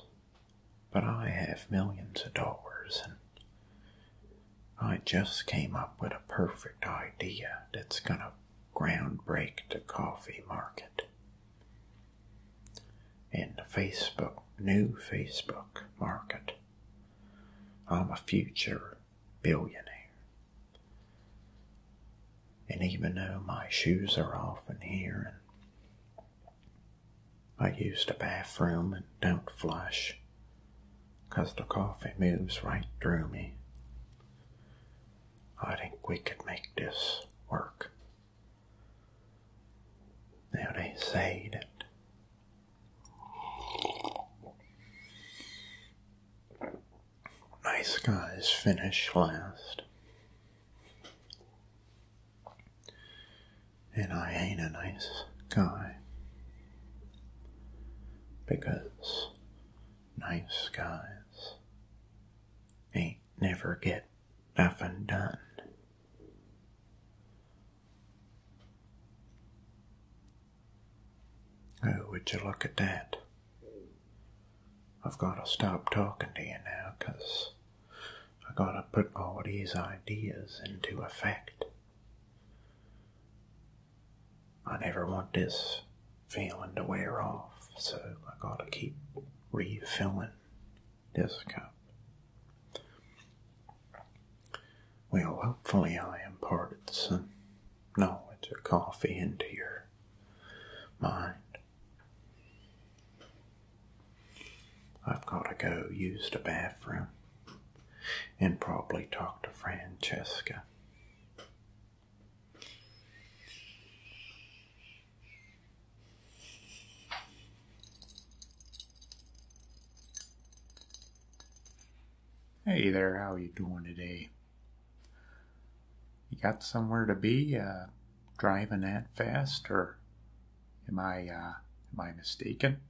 but I have millions of dollars and I just came up with a perfect idea that's gonna ground break the coffee market. In the new Facebook market. I'm a future billionaire. And even though my shoes are off in here and I use the bathroom and don't flush 'cause the coffee moves right through me, I think we could make this work. Now they say that nice guys finish last. And I ain't a nice guy. Because nice guys ain't never get nothing done. Oh, would you look at that? I've got to stop talking to you now, 'cause I got to put all these ideas into effect. I never want this feeling to wear off, so I got to keep refilling this cup. Well, hopefully I imparted some knowledge of coffee into your mind. I've got to go use the bathroom and probably talk to Francesca. Hey there, how you doing today? You got somewhere to be, driving that fast, or am I mistaken?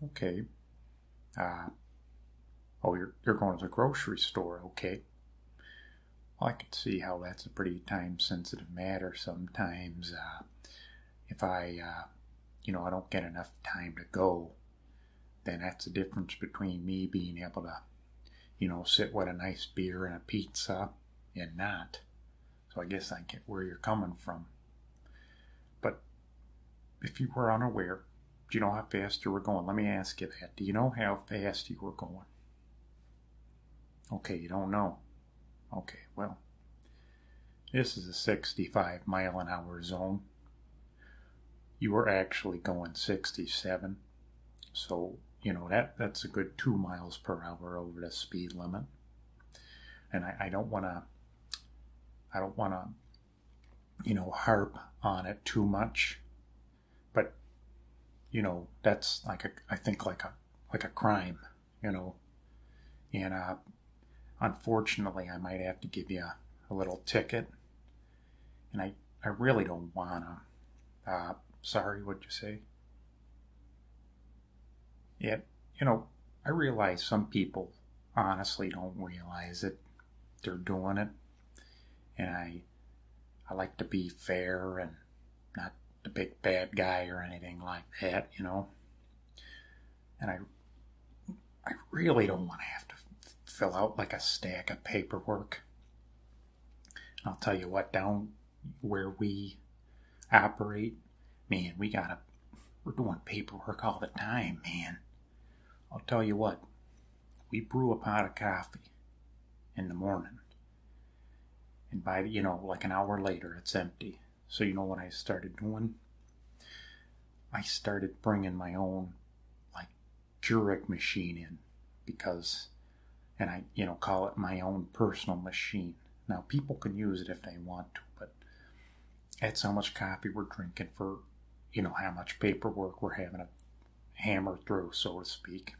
Okay. Oh, you're going to the grocery store, okay. Well, I can see how that's a pretty time-sensitive matter sometimes. If I don't get enough time to go, then that's the difference between me being able to, sit with a nice beer and a pizza and not. So I guess I get where you're coming from. But if you were unaware, do you know how fast you were going? Let me ask you that. Do you know how fast you were going? Okay, you don't know. Okay, well, this is a 65 mile an hour zone. You were actually going 67. So, you know, that's a good 2 miles per hour over the speed limit. And I don't want to, you know, harp on it too much. But, you know, that's I think like a crime, you know. And unfortunately, I might have to give you a little ticket. And I really don't want to. Sorry, what'd you say? Yeah, you know, I realize some people honestly don't realize it. They're doing it. And I like to be fair and not the big bad guy or anything like that, you know. And I really don't want to have to fill out like a stack of paperwork. I'll tell you what, down where we operate, man, we're doing paperwork all the time, man. I'll tell you what, we brew a pot of coffee in the morning. And by, you know, like an hour later, it's empty. So you know what I started doing? I started bringing my own, like, Keurig machine in. And I, you know, call it my own personal machine. Now, people can use it if they want to, but that's how much coffee we're drinking for, you know, how much paperwork we're having to hammer through, so to speak.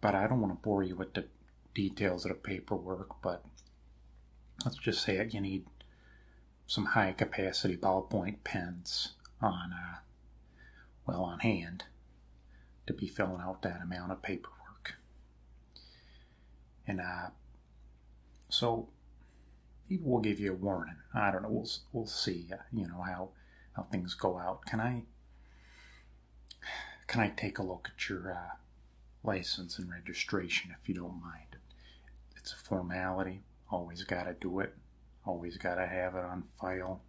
But I don't want to bore you with the details of the paperwork, but let's just say you need some high-capacity ballpoint pens on hand to be filling out that amount of paperwork. And so maybe we'll give you a warning. I don't know. We'll see. You know how things go out. Can I take a look at your license and registration if you don't mind? It's a formality. Always got to do it. Always got to have it on file.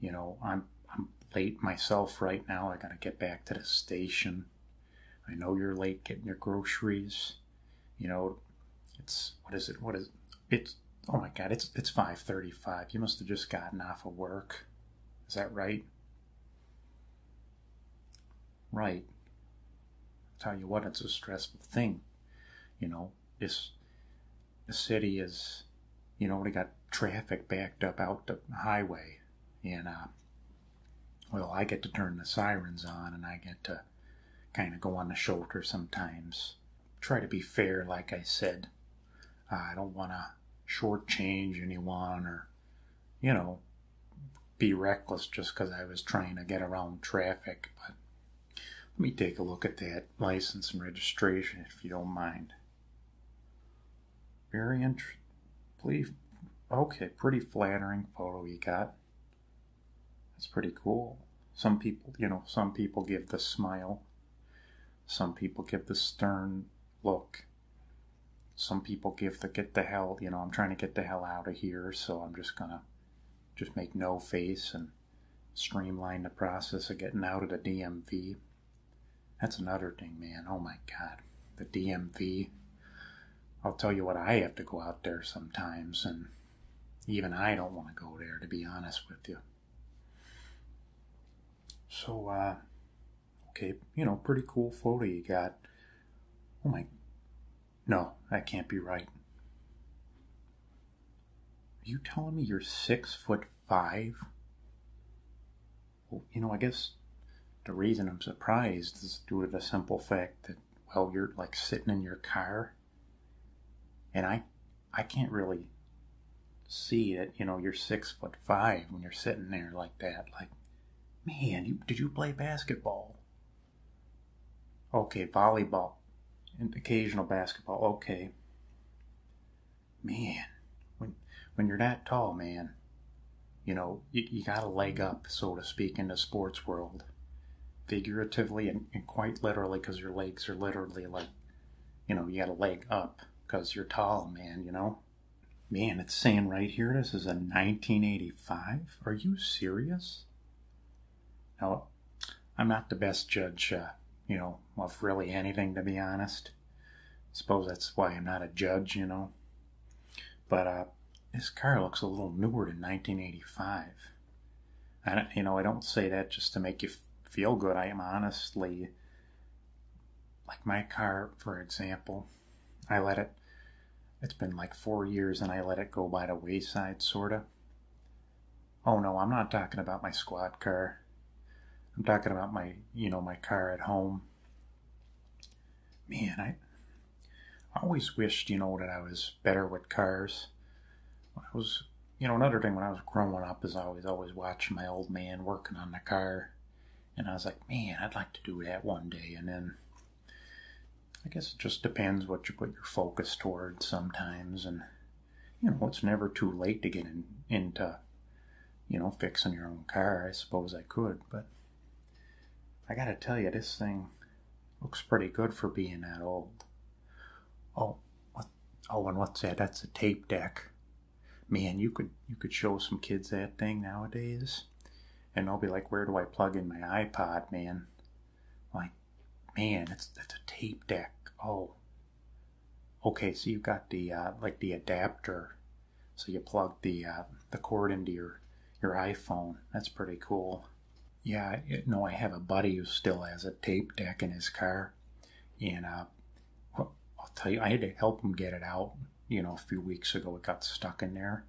You know, I'm late myself right now. I got to get back to the station. I know you're late getting your groceries. You know, what is it? Oh my God, it's 5:35. You must have just gotten off of work. Is that right? Right. I'll tell you what, it's a stressful thing. You know, the city is, you know, they got traffic backed up out the highway. And, well, I get to turn the sirens on and I get to kind of go on the shoulder sometimes. Try to be fair, like I said. I don't want to shortchange anyone or, you know, be reckless just because I was trying to get around traffic. But let me take a look at that license and registration, if you don't mind. Very interesting. Okay, pretty flattering photo you got. That's pretty cool. Some people, you know, some people give the smile. Some people give the stern look. Some people give the get the hell, you know, I'm trying to get the hell out of here, so I'm just gonna make no face and streamline the process of getting out of the DMV. That's another thing, man. Oh my God. The DMV. I'll tell you what, I have to go out there sometimes, and even I don't want to go there, to be honest with you. So, okay, you know, pretty cool photo you got. Oh my, no, that can't be right. Are you telling me you're 6'5"? Well, you know, I guess the reason I'm surprised is due to the simple fact that, well, you're like sitting in your car, and I can't really see it. You know, you're 6'5" when you're sitting there like that. Like, man, did you play basketball? Okay, volleyball. And occasional basketball. Okay. Man, when you're that tall, man, you know, you got a leg up, so to speak, in the sports world. Figuratively and quite literally, because your legs are literally like, you know, you got a leg up because you're tall, man, you know. Man, it's saying right here, this is a 1985. Are you serious? Now, I'm not the best judge, you know, of really anything, to be honest. Suppose that's why I'm not a judge, you know. But this car looks a little newer than 1985. And, you know, I don't say that just to make you feel good. I am honestly, like my car, for example, I let it, it's been like 4 years and I let it go by the wayside, sort of. Oh no, I'm not talking about my squad car. I'm talking about my, you know, my car at home. Man, I always wished, you know, that I was better with cars. I was, you know, another thing when I was growing up is I was always watching my old man working on the car. And I was like, man, I'd like to do that one day. And then I guess it just depends what you put your focus towards sometimes. And, you know, it's never too late to get into, you know, fixing your own car. I suppose I could, but I gotta tell you, this thing looks pretty good for being that old. Oh, and what's that? That's a tape deck. Man, you could show some kids that thing nowadays, and they'll be like, "Where do I plug in my iPod, man?" Like, man, that's a tape deck. Oh, okay. So you got the like the adapter, so you plug the cord into your iPhone. That's pretty cool. Yeah, I have a buddy who still has a tape deck in his car, and well, I'll tell you, I had to help him get it out. You know, a few weeks ago, it got stuck in there.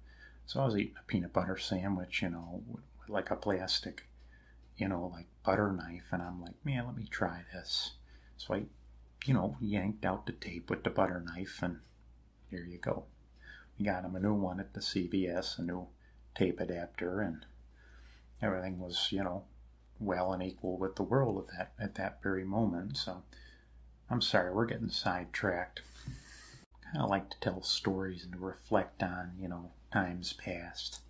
So I was eating a peanut butter sandwich, you know, with like a plastic, you know, like butter knife, and I'm like, man, let me try this. So I, you know, yanked out the tape with the butter knife, and here you go. We got him a new one at the CVS, a new tape adapter, and everything was, you know, well and equal with the world at that very moment. So I'm sorry, we're getting sidetracked. I kind of like to tell stories and to reflect on, you know, times past.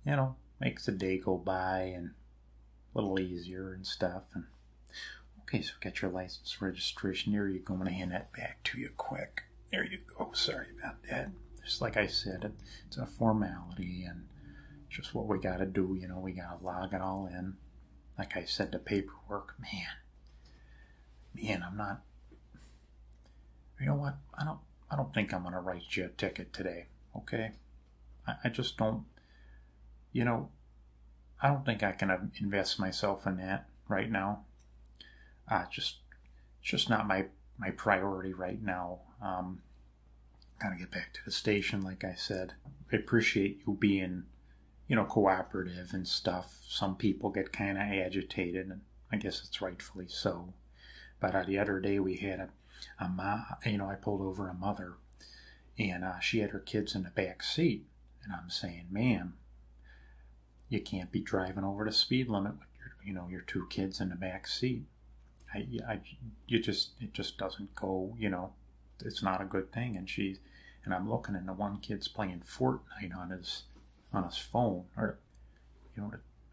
You know, makes the day go by and a little easier and stuff. And okay, so get your license registration. There you go. I'm going to hand that back to you quick. There you go. Sorry about that. Just like I said, it's a formality and just what we got to do. You know, we got to log it all in. Like I said, the paperwork, man, I'm not. You know what? I don't think I'm going to write you a ticket today. Okay, I just don't. You know, I don't think I can invest myself in that right now. It's just not my priority right now. Gotta get back to the station, like I said. I appreciate you being, you know, cooperative and stuff. Some people get kind of agitated, and I guess it's rightfully so. But the other day we had you know, I pulled over a mother, and she had her kids in the back seat, and I'm saying, ma'am, you can't be driving over the speed limit with your two kids in the back seat. It just doesn't go. You know, it's not a good thing. And I'm looking, and the one kid's playing Fortnite on his phone, or you know,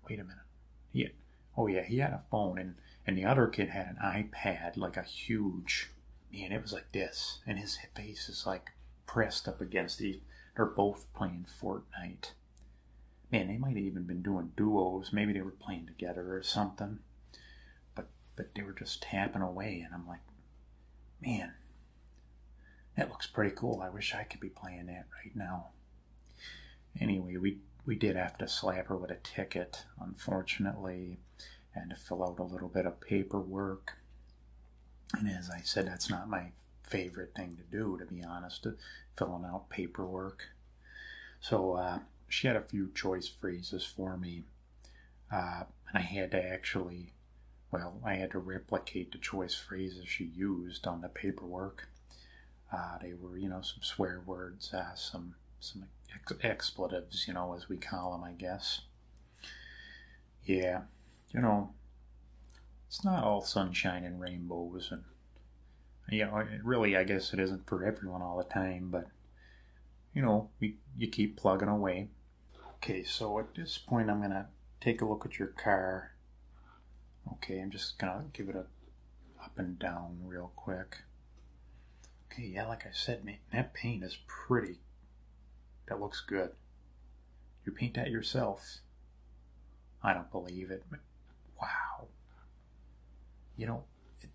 wait a minute, he had a phone, and the other kid had an iPad, like a huge. Man, it was like this, and his face is like pressed up against they're both playing Fortnite. Man, they might have even been doing duos. Maybe they were playing together or something. But they were just tapping away, and I'm like, man, that looks pretty cool. I wish I could be playing that right now. Anyway, we did have to slap her with a ticket, unfortunately, and to fill out a little bit of paperwork. And as I said, that's not my favorite thing to do, to be honest, filling out paperwork. So she had a few choice phrases for me, and I had to replicate the choice phrases she used on the paperwork. They were, you know, some swear words, some expletives, you know, as we call them, I guess. Yeah, you know, it's not all sunshine and rainbows, and you know, really, I guess it isn't for everyone all the time, but you know, you keep plugging away. Okay, so at this point, I'm gonna take a look at your car. Okay, I'm just gonna give it a up and down real quick. Okay, yeah, like I said, man, that paint is pretty. That looks good. You paint that yourself? I don't believe it. Wow. You know,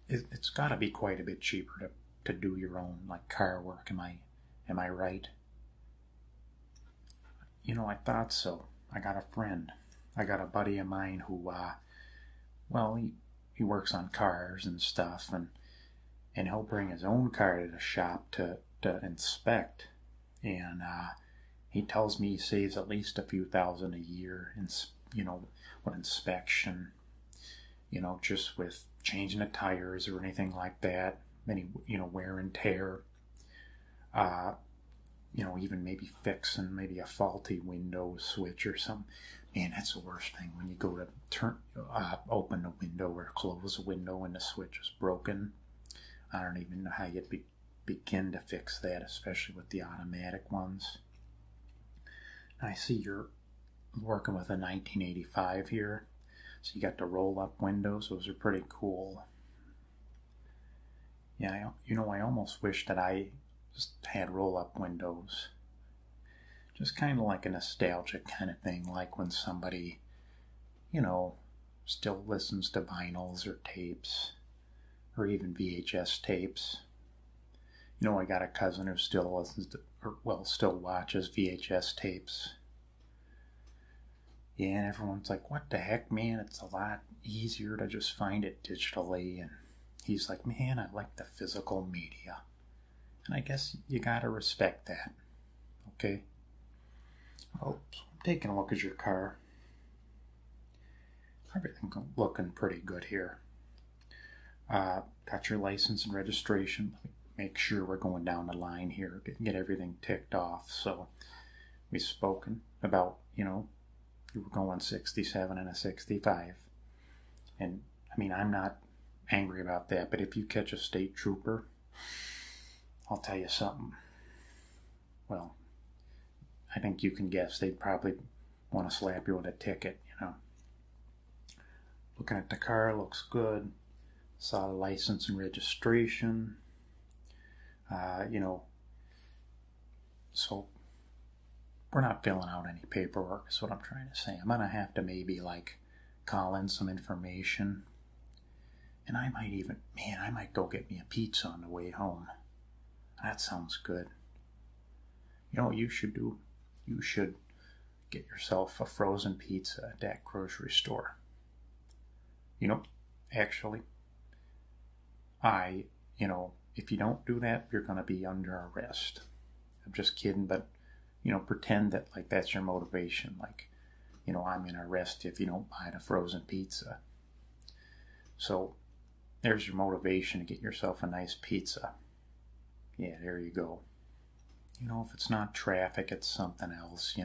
it's got to be quite a bit cheaper to do your own like car work. Am I right? I thought so. I got a friend. I got a buddy of mine who, well, he works on cars and stuff, and he'll bring his own car to the shop to inspect. And he tells me he saves at least a few thousand a year in, with inspection, just with changing the tires or anything like that, any, wear and tear. Even maybe fixing maybe a faulty window switch or something. Man, that's the worst thing when you go to open the window or close the window and the switch is broken. I don't even know how you'd begin to fix that, especially with the automatic ones. I see you're working with a 1985 here, so you got the roll-up windows. Those are pretty cool. Yeah, I almost wish that I just had roll-up windows. Just kind of like a nostalgic kind of thing, like when somebody, still listens to vinyls or tapes, or even VHS tapes. I got a cousin who still listens to, still watches VHS tapes. Yeah, and everyone's like, what the heck, man? It's a lot easier to just find it digitally. And he's like, man, I like the physical media. And I guess you gotta respect that. Okay? Well, I'm taking a look at your car. Everything's looking pretty good here. Got your license and registration. Make sure we're going down the line here. Get everything ticked off. So we've spoken about, you were going 67 and a 65. And, I'm not angry about that. But if you catch a state trooper, I'll tell you something. Well, I think you can guess they'd probably want to slap you with a ticket, Looking at the car, looks good. Saw the license and registration. So we're not filling out any paperwork, is what I'm trying to say. I'm going to have to maybe, call in some information. And I might go get me a pizza on the way home. That sounds good. You know what you should do? You should get yourself a frozen pizza at that grocery store. Actually, if you don't do that, you're going to be under arrest. I'm just kidding, but, pretend that, that's your motivation. I'm going to arrest you if you don't buy the frozen pizza. So, there's your motivation to get yourself a nice pizza. Yeah, there you go. If it's not traffic, it's something else,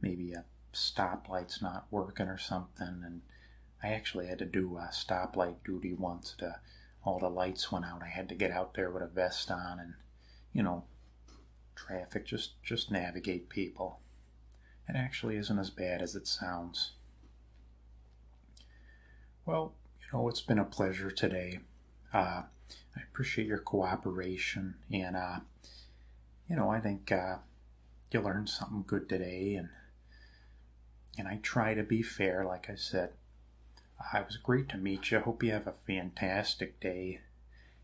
maybe a stoplight's not working or something. And I actually had to do a stoplight duty once. All the lights went out. I had to get out there with a vest on and, traffic, just navigate people. It actually isn't as bad as it sounds. Well, it's been a pleasure today. I appreciate your cooperation, and I think you learned something good today, and I try to be fair, like I said. It was great to meet you. I hope you have a fantastic day,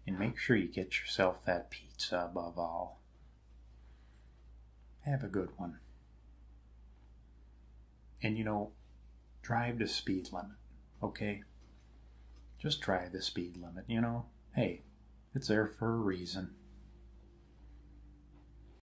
and make sure you get yourself that pizza above all. Have a good one. And drive the speed limit, okay? Just drive the speed limit, Hey, it's there for a reason.